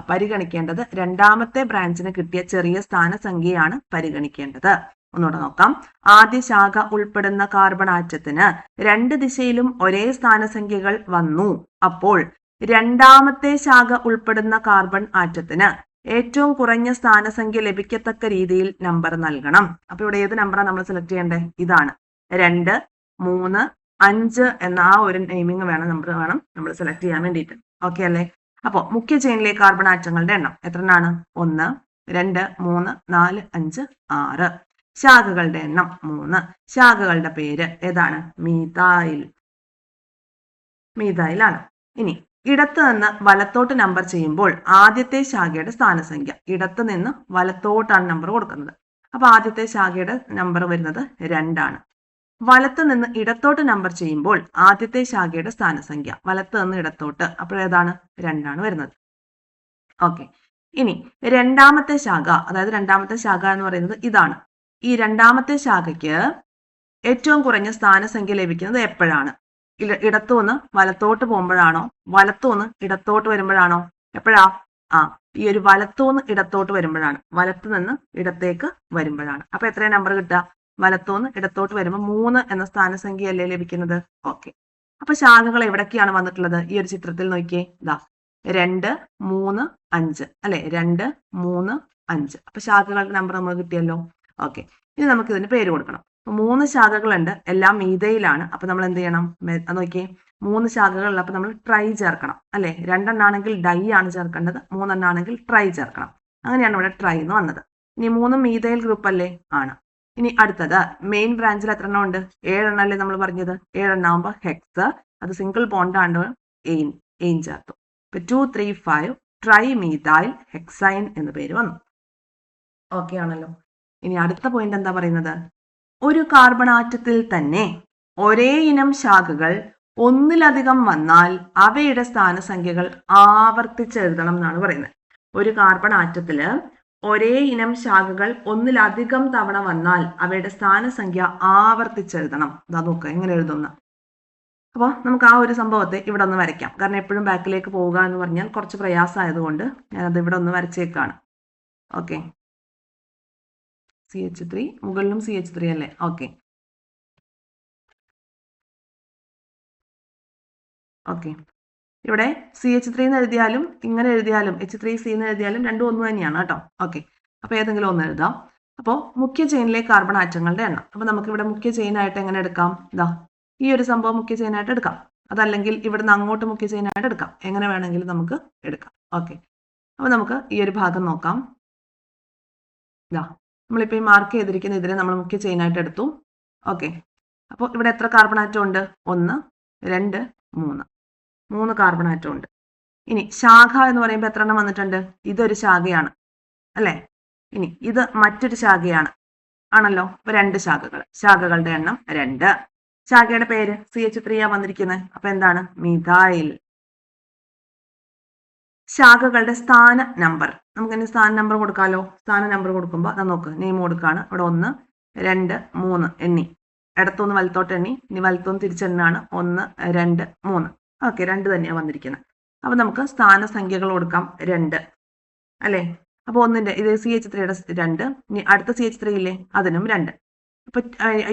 പരിഗണിക്കേണ്ടത് രണ്ടാമത്തെ ബ്രാഞ്ചിന് കിട്ടിയ ചെറിയ സ്ഥാനസംഖ്യയാണ് പരിഗണിക്കേണ്ടത്. ഒന്നുകൂടെ നോക്കാം. ആദ്യ ശാഖ ഉൾപ്പെടുന്ന കാർബൺ ആറ്റത്തിന് 2 ദിശയിലും ഒരേ സ്ഥാനസംഖ്യകൾ വന്നു. അപ്പോൾ രണ്ടാമത്തെ ശാഖ ഉൾപ്പെടുന്ന കാർബൺ ആറ്റത്തിന് ഏറ്റവും കുറഞ്ഞ സ്ഥാനസംഖ്യ ലഭിക്കത്തക്ക രീതിയിൽ നമ്പർ നൽകണം. അപ്പൊ ഇവിടെ ഏത് നമ്പറാണ് നമ്മൾ സെലക്ട് ചെയ്യേണ്ടത്? ഇതാണ്. 2, 3, 5 എന്ന ആ ഒരു നെയിമിംഗ് നമ്പർ വേണം നമ്മൾ സെലക്ട് ചെയ്യാൻ വേണ്ടിയിട്ട്. ഓക്കെ അല്ലേ? അപ്പോൾ മുഖ്യ ചെയിനിലെ കാർബൺ ആറ്റങ്ങളുടെ എണ്ണം എത്രയാണ്? 1, 2, 3, 4, 5, 6. ശാഖകളുടെ എണ്ണം 3. ശാഖകളുടെ പേര് ഏതാണ്? മീഥൈലാണ്. ഇനി ഇടത്ത് നിന്ന് വലത്തോട്ട് നമ്പർ ചെയ്യുമ്പോൾ ആദ്യത്തെ ശാഖയുടെ സ്ഥാനസംഖ്യ. ഇടത്ത് നിന്ന് വലത്തോട്ടാണ് നമ്പർ കൊടുക്കുന്നത്. അപ്പൊ ആദ്യത്തെ ശാഖയുടെ നമ്പർ വരുന്നത് 2 ആണ്. വലത്ത് നിന്ന് ഇടത്തോട്ട് നമ്പർ ചെയ്യുമ്പോൾ ആദ്യത്തെ ശാഖയുടെ സ്ഥാനസംഖ്യ. വലത്ത് നിന്ന് ഇടത്തോട്ട് അപ്പോൾ ഏതാണ്? 2 ആണ് വരുന്നത്. ഓക്കെ. ഇനി രണ്ടാമത്തെ ശാഖ, അതായത് രണ്ടാമത്തെ ശാഖ എന്ന് പറയുന്നത് ഇതാണ്. ഈ രണ്ടാമത്തെ ശാഖയ്ക്ക് ഏറ്റവും കുറഞ്ഞ സ്ഥാനസംഖ്യ ലഭിക്കുന്നത് എപ്പോഴാണ്? ഇടത്തുനിന്ന് വലത്തോട്ട് പോകുമ്പോഴാണോ വലത്തുനിന്ന് ഇടത്തോട്ട് വരുമ്പോഴാണോ എപ്പോഴാ ഈ ഒരു വലത്തുനിന്ന് ഇടത്തോട്ട് വരുമ്പോഴാണ്, വലത്തു നിന്ന് ഇടത്തേക്ക് വരുമ്പോഴാണ്. അപ്പൊ എത്രയാണ് നമ്പർ കിട്ടുക? വലത്തുനിന്ന് ഇടത്തോട്ട് വരുമ്പോൾ 3 എന്ന സ്ഥാനസംഖ്യയല്ലേ ലഭിക്കുന്നത്. ഓക്കെ, അപ്പൊ ശാഖകൾ എവിടൊക്കെയാണ് വന്നിട്ടുള്ളത്? ഈ ഒരു ചിത്രത്തിൽ നോക്കിയേ, 2, 3, 5 അല്ലെ, 2, 3, 5. അപ്പൊ ശാഖകളുടെ നമ്പർ നമുക്ക് കിട്ടിയല്ലോ. ഓക്കെ, ഇനി നമുക്ക് ഇതിന് പേര് കൊടുക്കണം. 3 ശാഖകളുണ്ട്, എല്ലാം മീതയിലാണ്. അപ്പൊ നമ്മൾ എന്ത് ചെയ്യണം? നോക്കിയേ, 3 ശാഖകളിൽ അപ്പൊ നമ്മൾ ട്രൈ ചേർക്കണം അല്ലെ. 2 എണ്ണാണെങ്കിൽ ഡൈ ആണ് ചേർക്കേണ്ടത്, 3 എണ്ണാണെങ്കിൽ ട്രൈ ചേർക്കണം. അങ്ങനെയാണ് ഇവിടെ ട്രൈ എന്ന് വന്നത്. ഇനി 3 മീതയിൽ ഗ്രൂപ്പ് അല്ലേ? ആണ്. ഇനി അടുത്തത് മെയിൻ ബ്രാഞ്ചിൽ എത്ര എണ്ണം ഉണ്ട്? 7 എണ്ണം അല്ലേ നമ്മൾ പറഞ്ഞത്. 7 എണ്ണാകുമ്പോൾ ഹെക്സ്, അത് സിംഗിൾ ബോണ്ടാണ്, എയിൻ ചേർത്തു. ഇപ്പൊ 2, 3, 5 ട്രൈ മീതൈൽ ഹെക്സൈൻ എന്ന് പേര് വന്നു. ഓക്കെ ആണല്ലോ. ഇനി അടുത്ത പോയിന്റ് എന്താ പറയുന്നത്? ഒരു കാർബൺ ആറ്റത്തിൽ തന്നെ ഒരേ ഇനം ശാഖകൾ ഒന്നിലധികം വന്നാൽ അവയുടെ സ്ഥാനസംഖ്യകൾ ആവർത്തിച്ചെഴുതണം എന്നാണ് പറയുന്നത്. ഒരു കാർബൺ ആറ്റത്തില് ഒരേ ഇനം ശാഖകൾ ഒന്നിലധികം തവണ വന്നാൽ അവയുടെ സ്ഥാനസംഖ്യ ആവർത്തിച്ചെഴുതണം. ഇതാ നോക്കുക എങ്ങനെ എഴുതുന്ന. അപ്പോൾ നമുക്ക് ആ ഒരു സംഭവത്തെ ഇവിടെ ഒന്ന് വരയ്ക്കാം. കാരണം എപ്പോഴും ബാക്കിലേക്ക് പോവുക എന്ന് പറഞ്ഞാൽ കുറച്ച് പ്രയാസമായതുകൊണ്ട് ഞാനത് ഇവിടെ ഒന്ന് വരച്ചേക്കാണ്. ഓക്കെ, CH3 മുകളിലും CH3 അല്ലേ. ഓക്കെ ഓക്കെ, ഇവിടെ CH3 എന്ന് എഴുതിയാലും ഇങ്ങനെ എഴുതിയാലും H3C എന്ന് എഴുതിയാലും രണ്ടും ഒന്ന് തന്നെയാണ് കേട്ടോ. ഓക്കെ, അപ്പൊ ഏതെങ്കിലും ഒന്ന് എഴുതാം. അപ്പോൾ മുഖ്യ ചെയിനിലെ കാർബൺ ആറ്റങ്ങളുടെ എണ്ണം. അപ്പൊ നമുക്ക് ഇവിടെ മുഖ്യ ചെയിനായിട്ട് എങ്ങനെ എടുക്കാം? ഈ ഒരു സംഭവം മുഖ്യ ചെയിനായിട്ട് എടുക്കാം. അതല്ലെങ്കിൽ ഇവിടുന്ന് അങ്ങോട്ട് മുഖ്യ ചെയിനായിട്ട് എടുക്കാം. എങ്ങനെ വേണമെങ്കിലും നമുക്ക് എടുക്കാം. ഓക്കെ, അപ്പൊ നമുക്ക് ഈ ഒരു ഭാഗം നോക്കാം. നമ്മളിപ്പോൾ ഈ മാർക്ക് ചെയ്തിരിക്കുന്ന ഇതിനെ നമ്മൾ മുഖ്യ ചെയിനായിട്ട് എടുത്തു. ഓക്കെ, അപ്പോൾ ഇവിടെ എത്ര കാർബൺ ആറ്റം ഉണ്ട്? 1, 2, 3 3 കാർബൺ ആറ്റം ഉണ്ട്. ഇനി ശാഖ എന്ന് പറയുമ്പോൾ എത്ര എണ്ണം വന്നിട്ടുണ്ട്? ഇതൊരു ശാഖയാണ് അല്ലേ. ഇനി ഇത് മറ്റൊരു ശാഖയാണ് ആണല്ലോ. അപ്പൊ 2 ശാഖകൾ. ശാഖകളുടെ എണ്ണം 2. ശാഖയുടെ പേര് CH3 ആ വന്നിരിക്കുന്നത്. അപ്പൊ എന്താണ്? മീഥൈൽ. ശാഖകളുടെ സ്ഥാന നമ്പർ, നമുക്കിനി സ്ഥാന നമ്പർ കൊടുക്കാമല്ലോ. സ്ഥാന നമ്പർ കൊടുക്കുമ്പോൾ നോക്ക്, നെയിം കൊടുക്കാണ്. ഇവിടെ 1, 2, 3 എണ്ണി, ഇടത്തുനിന്ന് വലത്തോട്ട് എണ്ണി, ഇനി വലത്തുനിന്ന് തിരിച്ചെണ്ണാണ് 1, 2, 3. ഓക്കെ, 2 തന്നെയാണ് വന്നിരിക്കുന്നത്. അപ്പൊ നമുക്ക് സ്ഥാനസംഖ്യകൾ കൊടുക്കാം 2 അല്ലേ. അപ്പൊ ഒന്നിന്റെ ഇത് CH3യുടെ 2, ഇനി അടുത്ത CH3 ഇല്ലേ, അതിനും 2. അപ്പൊ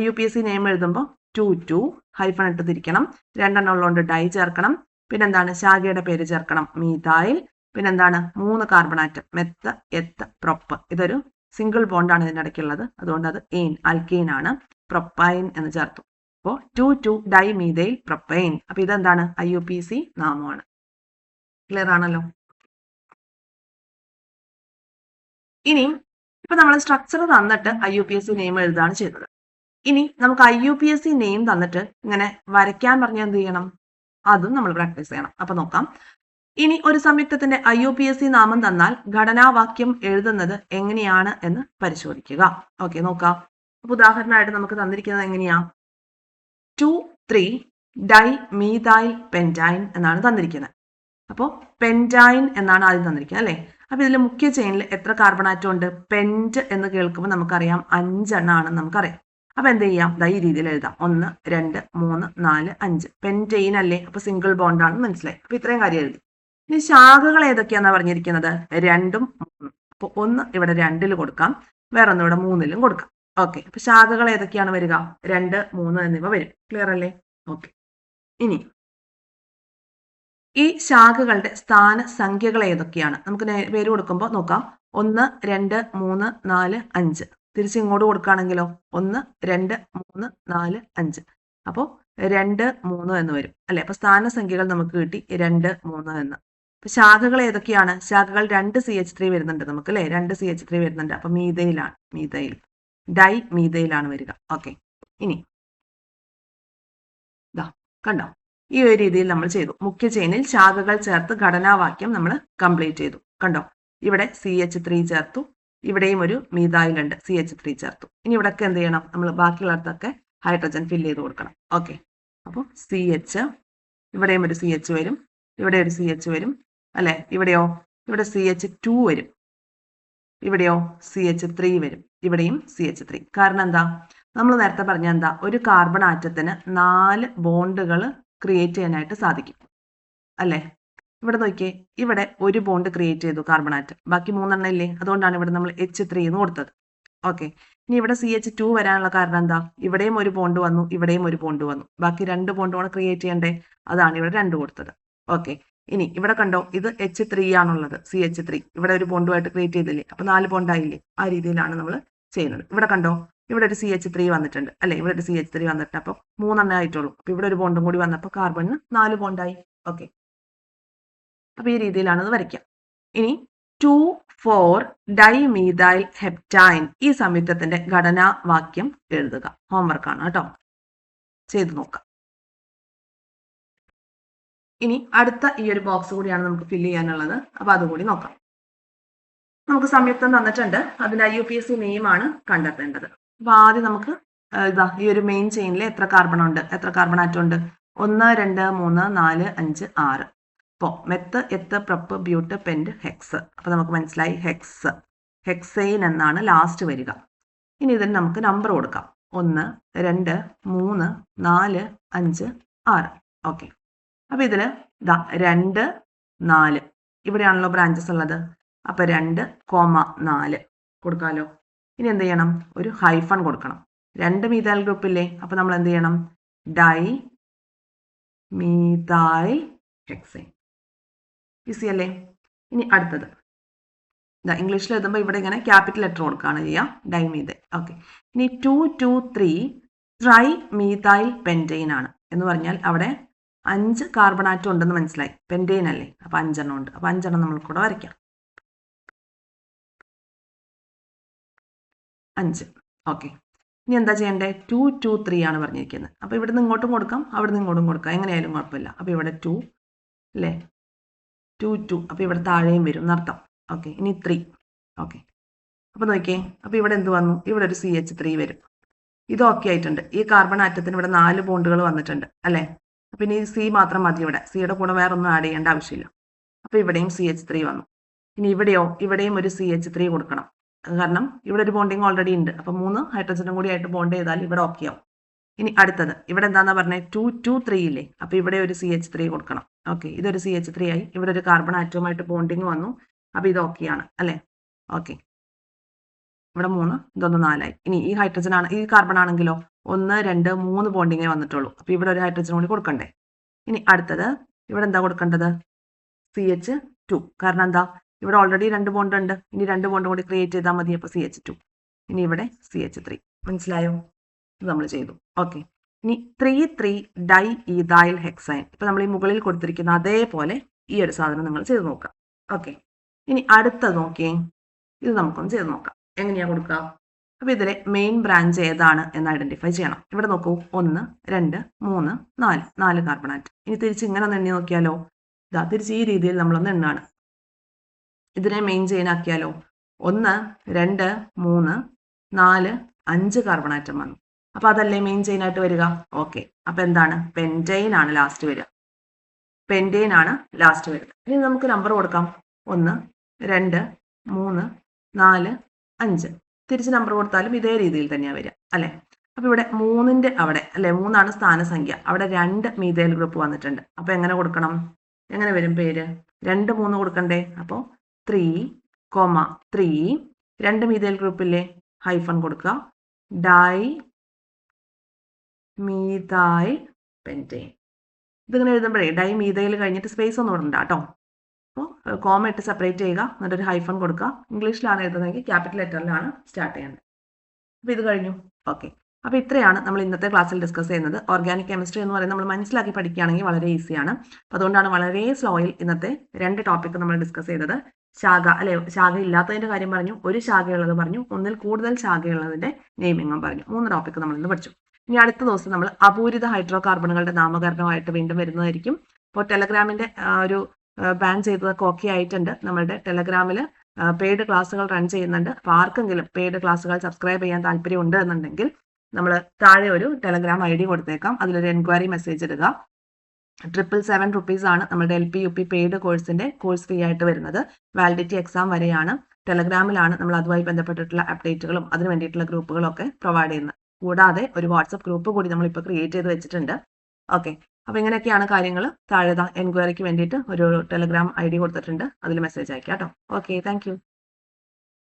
IUPAC നെയിം എഴുതുമ്പോൾ 2, 2 ഹൈഫൺ ഇട്ട് തിരിക്കണം. 2 എണ്ണം ഉള്ളതുകൊണ്ട് ഡൈ ചേർക്കണം. പിന്നെന്താണ്? ശാഖയുടെ പേര് ചേർക്കണം, മീഥൈൽ. പിന്നെന്താണ്? 3 carbon atom, meth, eth, prop. ഇതൊരു സിംഗിൾ ബോണ്ടാണ് ഇതിൻ്റെ ഇടയ്ക്കുള്ളത്, അതുകൊണ്ട് അത് ആൽക്കെയിൻ ആണ്. പ്രൊപ്പൈൻ എന്ന് ചേർത്തു. അപ്പോൾ 2, 2 ഡൈ മീഥൈൽ പ്രൊപ്പൈൻ. അപ്പൊ ഇതെന്താണ്? IUPAC നാമമാണ്. ക്ലിയർ ആണല്ലോ. ഇനി ഇപ്പൊ നമ്മൾ സ്ട്രക്ചർ തന്നിട്ട് IUPAC നെയിം എഴുതാണ് ചെയ്തത്. ഇനി നമുക്ക് IUPAC നെയിം തന്നിട്ട് ഇങ്ങനെ വരയ്ക്കാൻ പറഞ്ഞാൽ എന്ത് ചെയ്യണം? അതും നമ്മൾ പ്രാക്ടീസ് ചെയ്യണം. അപ്പൊ നോക്കാം. ഇനി ഒരു സംയുക്തത്തിന്റെ IUPAC നാമം തന്നാൽ ഘടനാവാക്യം എഴുതുന്നത് എങ്ങനെയാണ് എന്ന് പരിശോധിക്കുക. ഓക്കെ, നോക്കാം. അപ്പൊ ഉദാഹരണമായിട്ട് നമുക്ക് തന്നിരിക്കുന്നത് എങ്ങനെയാ? 2, 3 ഡൈ മീഥൈൽ പെൻറ്റൈൻ എന്നാണ് തന്നിരിക്കുന്നത്. അപ്പോൾ പെൻറ്റൈൻ എന്നാണ് ആദ്യം തന്നിരിക്കുന്നത് അല്ലേ. അപ്പൊ ഇതിൽ മുഖ്യ ചെയിനിൽ എത്ര കാർബൺ ആറ്റം ഉണ്ട്? പെന്റ് എന്ന് കേൾക്കുമ്പോൾ നമുക്കറിയാം 5 എണ്ണാണെന്ന് നമുക്കറിയാം. അപ്പൊ എന്ത് ചെയ്യാം? ഈ രീതിയിൽ എഴുതാം. 1, 2, 3, 4, 5. പെൻറ്റെയിൻ അല്ലേ, അപ്പൊ സിംഗിൾ ബോണ്ട് ആണെന്ന് മനസ്സിലായി. അപ്പൊ ഇത്രയും കാര്യം എഴുതി. ഇനി ശാഖകൾ ഏതൊക്കെയാണെന്നാ പറഞ്ഞിരിക്കുന്നത്? 2ഉം 3. അപ്പൊ 1 ഇവിടെ 2ൽ കൊടുക്കാം, വേറൊന്ന് ഇവിടെ 3ലും കൊടുക്കാം. ഓക്കെ, അപ്പൊ ശാഖകൾ ഏതൊക്കെയാണ് വരിക? 2, 3 എന്നിവ വരും. ക്ലിയർ അല്ലേ? ഓക്കെ, ഇനി ഈ ശാഖകളുടെ സ്ഥാന സംഖ്യകൾ ഏതൊക്കെയാണ്? നമുക്ക് പേര് കൊടുക്കുമ്പോൾ നോക്കാം. 1, 2, 3, 4, 5. തിരിച്ച് ഇങ്ങോട്ട് കൊടുക്കുകയാണെങ്കിലോ 1, 2, 3, 4, 5. അപ്പോൾ 2, 3 എന്ന് വരും അല്ലെ. അപ്പൊ സ്ഥാനസംഖ്യകൾ നമുക്ക് കിട്ടി 2, 3 എന്ന്. അപ്പൊ ശാഖകൾ ഏതൊക്കെയാണ്? ശാഖകൾ 2 CH3 വരുന്നുണ്ട് നമുക്ക് അല്ലെ. 2 CH3 വരുന്നുണ്ട്. അപ്പൊ മീഥൈലാണ്, മീഥൈൽ ഡൈ മീഥൈലാണ് വരിക. ഓക്കെ, ഇനി കണ്ടോ, ഈ ഒരു രീതിയിൽ നമ്മൾ ചെയ്തു. മുഖ്യ ചെയിനിൽ ശാഖകൾ ചേർത്ത് ഘടനാവാക്യം നമ്മൾ കംപ്ലീറ്റ് ചെയ്തു. കണ്ടോ, ഇവിടെ CH3 ചേർത്തു, ഇവിടെയും ഒരു മീഥൈൽ ഉണ്ട്, CH3 ചേർത്തു. ഇനി ഇവിടെയൊക്കെ എന്ത് ചെയ്യണം? നമ്മൾ ബാക്കിയുള്ളടത്തൊക്കെ ഹൈഡ്രജൻ ഫില്ല് ചെയ്ത് കൊടുക്കണം. ഓക്കെ, അപ്പോൾ CH, ഇവിടെയും ഒരു CH വരും, ഇവിടെ ഒരു CH വരും അല്ലെ. ഇവിടെയോ? ഇവിടെ CH2 വരും, ഇവിടെയോ CH3 വരും, ഇവിടെയും CH3. കാരണം എന്താ? നമ്മൾ നേരത്തെ പറഞ്ഞ എന്താ? ഒരു കാർബൺ ആറ്റത്തിന് 4 ബോണ്ടുകൾ ക്രിയേറ്റ് ചെയ്യാനായിട്ട് സാധിക്കും അല്ലേ? ഇവിടെ നോക്കിയേ, ഇവിടെ ഒരു ബോണ്ട് ക്രിയേറ്റ് ചെയ്തു കാർബൺ ആറ്റം, ബാക്കി 3 ഇല്ലേ, അതുകൊണ്ടാണ് ഇവിടെ നമ്മൾ H3 എന്ന് കൊടുത്തത്. ഓക്കെ, ഇനി ഇവിടെ CH2 വരാനുള്ള കാരണം എന്താ? ഇവിടെയും ഒരു ബോണ്ട് വന്നു, ഇവിടെയും ഒരു ബോണ്ട് വന്നു, ബാക്കി 2 ബോണ്ടുമാണ് ക്രിയേറ്റ് ചെയ്യണ്ടേ, അതാണ് ഇവിടെ 2 കൊടുത്തത്. ഓക്കെ, ഇനി ഇവിടെ കണ്ടോ, ഇത് H3 ആണുള്ളത്, CH3 ഇവിടെ ഒരു ബോണ്ടുമായിട്ട് ക്രിയേറ്റ് ചെയ്തില്ലേ, അപ്പൊ 4 ബോണ്ട് ആയില്ലേ, ആ രീതിയിലാണ് നമ്മൾ ചെയ്യുന്നത്. ഇവിടെ കണ്ടോ, ഇവിടെ ഒരു CH3 വന്നിട്ടുണ്ട് അല്ലെ, ഇവിടെ ഒരു CH3 വന്നിട്ടുണ്ട്, അപ്പൊ 3 ആയിട്ടുള്ളൂ, അപ്പൊ ഇവിടെ ഒരു ബോണ്ടും കൂടി വന്നപ്പോൾ കാർബണിന് 4 ബോണ്ടായി. ഓക്കെ, അപ്പൊ ഈ രീതിയിലാണ് അത് വരയ്ക്കുക. ഇനി 2,4 ഡൈമീഥൈൽ ഹെപ്റ്റൈൻ ഈ സംയുക്തത്തിന്റെ ഘടനാവാക്യം എഴുതുക. ഹോംവർക്കാണ് കേട്ടോ, ചെയ്തു നോക്കാം. ഇനി അടുത്ത ഈ ഒരു ബോക്സ് കൂടിയാണ് നമുക്ക് ഫില്ല് ചെയ്യാനുള്ളത്, അപ്പൊ അതുകൂടി നോക്കാം. നമുക്ക് സംയുക്തം തന്നിട്ടുണ്ട്, അതിന്റെ IUPAC നെയിമാണ് കണ്ടെത്തേണ്ടത്. അപ്പൊ ആദ്യം നമുക്ക് ഈ ഒരു മെയിൻ ചെയിനിൽ എത്ര കാർബൺ ഉണ്ട്, എത്ര കാർബൺ ആറ്റം ഉണ്ട്? 1 2 3 4 5 6. അപ്പോൾ meth, eth, prop, but, pent, HECS. അപ്പൊ നമുക്ക് മനസ്സിലായി ഹെക്സ്, ഹെക്സൈൻ എന്നാണ് ലാസ്റ്റ് വരിക. ഇനി ഇതിന് നമുക്ക് നമ്പർ കൊടുക്കാം, 1 2 3 4 5 6. ഓക്കെ, അപ്പൊ ഇതില് 2 4 ഇവിടെയാണല്ലോ ബ്രാഞ്ചസ് ഉള്ളത്, അപ്പൊ 2,4 കൊടുക്കാലോ. ഇനി എന്ത് ചെയ്യണം? ഒരു ഹൈഫൺ കൊടുക്കണം. 2 മീഥൈൽ ഗ്രൂപ്പ് ഇല്ലേ, അപ്പൊ നമ്മൾ എന്ത് ചെയ്യണം? Dye methyl hexyne. ഈസി അല്ലേ? ഇനി അടുത്തത് ഇംഗ്ലീഷിൽ എഴുതുമ്പോൾ ഇവിടെ ഇങ്ങനെ ക്യാപിറ്റൽ ലെറ്റർ കൊടുക്കുകയാണ് ചെയ്യുക, ഡൈമീഥൈൽ. ഓക്കെ, ഇനി 2 2 3 ട്രൈ മീഥൈൽ പെൻറ്റെയിൻ ആണ് എന്ന് പറഞ്ഞാൽ അവിടെ 5 കാർബൺ ആറ്റം ഉണ്ടെന്ന് മനസ്സിലായി, പെൻറ്റെയിൻ അല്ലേ, അപ്പൊ 5 എണ്ണം ഉണ്ട്, അപ്പൊ 5 എണ്ണം നമ്മൾ കൂടെ വരയ്ക്കാം. 5. ഓക്കെ, ഇനി എന്താ ചെയ്യേണ്ടത്? 2 2 3 ആണ് പറഞ്ഞിരിക്കുന്നത്, അപ്പൊ ഇവിടുന്ന് ഇങ്ങോട്ടും കൊടുക്കാം, അവിടുന്ന് ഇങ്ങോട്ടും കൊടുക്കാം, എങ്ങനെയായാലും കുഴപ്പമില്ല. അപ്പൊ ഇവിടെ 2 അല്ലേ, 2 2, അപ്പൊ ഇവിടെ താഴെയും വരും എന്നർത്ഥം. ഓക്കെ, ഇനി 3. ഓക്കെ, അപ്പൊ നോക്കിയേ, അപ്പൊ ഇവിടെ എന്ത് വന്നു? ഇവിടെ ഒരു CH3 വരും. ഇത് ഓക്കെ ആയിട്ടുണ്ട്. ഈ കാർബൺ ആറ്റത്തിന് ഇവിടെ 4 ബോണ്ടുകൾ വന്നിട്ടുണ്ട് അല്ലെ, അപ്പൊ ഇനി C മാത്രം മതി ഇവിടെ, സിയുടെ കൂടെ വേറെ ഒന്നും ആഡ് ചെയ്യേണ്ട ആവശ്യമില്ല. അപ്പൊ ഇവിടെയും CH3 വന്നു. ഇനി ഇവിടെയോ, ഇവിടെയും ഒരു CH3 കൊടുക്കണം, കാരണം ഇവിടെ ഒരു ബോണ്ടിങ് ഓൾറെഡി ഉണ്ട്, അപ്പൊ 3 ഹൈഡ്രജനും കൂടി ആയിട്ട് ബോണ്ട് ചെയ്താൽ ഇവിടെ ഓക്കെ ആവും. ഇനി അടുത്തത് ഇവിടെ എന്താന്നാ പറഞ്ഞത്? 2 2 3 ഇല്ലേ, അപ്പൊ ഇവിടെ ഒരു CH3 കൊടുക്കണം. ഓക്കെ, ഇതൊരു CH3 ആയി, ഇവിടെ ഒരു കാർബൺ ആറ്റവുമായിട്ട് ബോണ്ടിങ് വന്നു, അപ്പൊ ഇത് ഓക്കെയാണ് അല്ലെ. ഓക്കെ, ഇവിടെ 3, ഇതൊന്ന് 4 ആയി. ഇനി ഈ ഹൈഡ്രജൻ ആണ്, ഈ കാർബൺ ആണെങ്കിലോ 1 2 3 ബോണ്ടിങ്ങേ വന്നിട്ടുള്ളൂ, അപ്പൊ ഇവിടെ ഒരു ഹൈഡ്രജൻ കൂടി കൊടുക്കണ്ടേ. ഇനി അടുത്തത് ഇവിടെ എന്താ കൊടുക്കേണ്ടത്? CH2, കാരണം എന്താ, ഇവിടെ ഓൾറെഡി 2 ബോണ്ട് ഉണ്ട്, ഇനി 2 ബോണ്ട് കൂടി ക്രിയേറ്റ് ചെയ്താൽ മതി, അപ്പൊ CH2. ഇനി ഇവിടെ CH3. മനസ്സിലായോ? ഇത് നമ്മൾ ചെയ്തു. ഓക്കെ, ഇനി 3 3 ഡൈ ഈഥൈൽ ഹെക്സൈൻ. ഇപ്പൊ നമ്മൾ ഈ മുകളിൽ കൊടുത്തിരിക്കുന്ന അതേപോലെ ഈ ഒരു സാധനം നിങ്ങൾ ചെയ്ത് നോക്കാം. ഓക്കെ, ഇനി അടുത്തത് നോക്കിയേ, ഇത് നമുക്കൊന്ന് ചെയ്ത് നോക്കാം. എങ്ങനെയാ കൊടുക്കുക? അപ്പൊ ഇതിലെ മെയിൻ ബ്രാഞ്ച് ഏതാണ് എന്ന് ഐഡന്റിഫൈ ചെയ്യണം. ഇവിടെ നോക്കൂ, 1 2 3 4 4 കാർബൺ ആറ്റം. ഇനി തിരിച്ച് ഇങ്ങനെ ഒന്ന് എണ്ണി നോക്കിയാലോ, ഇതാ തിരിച്ച് ഈ രീതിയിൽ നമ്മളൊന്ന് എണ്ണാണ്. ഇതിനെ മെയിൻ ചെയിൻ ആക്കിയാലോ, 1 2 3 4 5 കാർബൺ ആറ്റം വന്നു. അപ്പൊ അതല്ലേ മെയിൻ ചെയിൻ ആയിട്ട് വരിക. ഓക്കെ, അപ്പൊ എന്താണ്? പെൻറ്റെയിൻ ആണ് ലാസ്റ്റ് വരിക, പെൻറ്റെയിൻ ആണ് ലാസ്റ്റ് വരിക. ഇനി നമുക്ക് നമ്പർ കൊടുക്കാം, 1 2 3 4 5. തിരിച്ച് നമ്പർ കൊടുത്താലും ഇതേ രീതിയിൽ തന്നെയാണ് വരിക അല്ലെ. അപ്പൊ ഇവിടെ 3ന്റെ അവിടെ അല്ലെ, 3 സ്ഥാനസംഖ്യ, അവിടെ 2 മീഥൈൽ ഗ്രൂപ്പ് വന്നിട്ടുണ്ട്. അപ്പൊ എങ്ങനെ കൊടുക്കണം? എങ്ങനെ വരും പേര്? 2 3 കൊടുക്കണ്ടേ. അപ്പോൾ 3, 3 2 മീഥൈൽ ഗ്രൂപ്പില്ലേ, ഹൈഫൺ കൊടുക്കുക, ഡൈ മീഥൈൽ പെൻറ്റെയിൻ. ഇതിങ്ങനെ എഴുതുമ്പോഴേ ഡൈ മീഥൈൽ കഴിഞ്ഞിട്ട് സ്പേസ് ഒന്നും ഇടണ്ട കേട്ടോ. അപ്പോൾ കോമ ഇട്ട് സെപ്പറേറ്റ് ചെയ്യുക, എന്നിട്ടൊരു ഹൈഫൺ കൊടുക്കുക. ഇംഗ്ലീഷിലാണ് എഴുതുന്നതെങ്കിൽ ക്യാപിറ്റൽ ലെറ്ററിലാണ് സ്റ്റാർട്ട് ചെയ്യേണ്ടത്. അപ്പോൾ ഇത് കഴിഞ്ഞു. ഓക്കെ, അപ്പോൾ ഇത്രയാണ് നമ്മൾ ഇന്നത്തെ ക്ലാസ്സിൽ ഡിസ്കസ് ചെയ്യുന്നത്. ഓർഗാനിക് കെമിസ്ട്രി എന്ന് പറയുന്നത് നമ്മൾ മനസ്സിലാക്കി പഠിക്കുകയാണെങ്കിൽ വളരെ ഈസിയാണ്. അപ്പോൾ അതുകൊണ്ടാണ് വളരെ സ്ലോയിൽ ഇന്നത്തെ 2 ടോപ്പിക്ക് നമ്മൾ ഡിസ്കസ് ചെയ്തത്. ശാഖ അല്ലെ, ശാഖ ഇല്ലാത്തതിന്റെ കാര്യം പറഞ്ഞു, ഒരു ശാഖയുള്ളത് പറഞ്ഞു, ഒന്നിൽ കൂടുതൽ ശാഖയുള്ളതിന്റെ നെയിമിങ്ങും പറഞ്ഞു. 3 ടോപ്പിക്ക് നമ്മൾ ഇന്ന് പഠിച്ചു. ഇനി അടുത്ത ദിവസം നമ്മൾ അപൂരിത ഹൈഡ്രോ കാർബണുകളുടെ നാമകരണമായിട്ട് വീണ്ടും വരുന്നതായിരിക്കും. അപ്പോൾ ടെലഗ്രാമിന്റെ ഒരു ബാൻ ചെയ്തതൊക്കെ ഓക്കെ ആയിട്ടുണ്ട്. നമ്മളുടെ ടെലഗ്രാമിൽ പെയ്ഡ് ക്ലാസ്സുകൾ റൺ ചെയ്യുന്നുണ്ട്. അപ്പോൾ ആർക്കെങ്കിലും പെയ്ഡ് ക്ലാസ്സുകൾ സബ്സ്ക്രൈബ് ചെയ്യാൻ താല്പര്യം ഉണ്ട് എന്നുണ്ടെങ്കിൽ നമ്മൾ താഴെ ഒരു ടെലഗ്രാം ID കൊടുത്തേക്കാം, അതിലൊരു എൻക്വയറി മെസ്സേജ് ഇടുക. 777 rupees ആണ് നമ്മുടെ LP UP പെയ്ഡ് കോഴ്സിന്റെ കോഴ്സ് ഫീ ആയിട്ട് വരുന്നത്. വാലിഡിറ്റി എക്സാം വരെയാണ്. ടെലഗ്രാമിലാണ് നമ്മൾ അതുമായി ബന്ധപ്പെട്ടിട്ടുള്ള അപ്ഡേറ്റുകളും അതിന് വേണ്ടിയിട്ടുള്ള ഗ്രൂപ്പുകളും ഒക്കെ പ്രൊവൈഡ് ചെയ്യുന്നത്. കൂടാതെ ഒരു വാട്സപ്പ് ഗ്രൂപ്പ് കൂടി നമ്മൾ ഇപ്പോൾ ക്രിയേറ്റ് ചെയ്ത് വെച്ചിട്ടുണ്ട്. ഓക്കെ, അപ്പോൾ ഇങ്ങനെയൊക്കെയാണ് കാര്യങ്ങൾ. താഴെ എൻക്വയറിക്ക് വേണ്ടിയിട്ട് ഒരു ടെലഗ്രാം ID കൊടുത്തിട്ടുണ്ട്, അതിൽ മെസ്സേജ് അയക്കാം കേട്ടോ. Okay, thank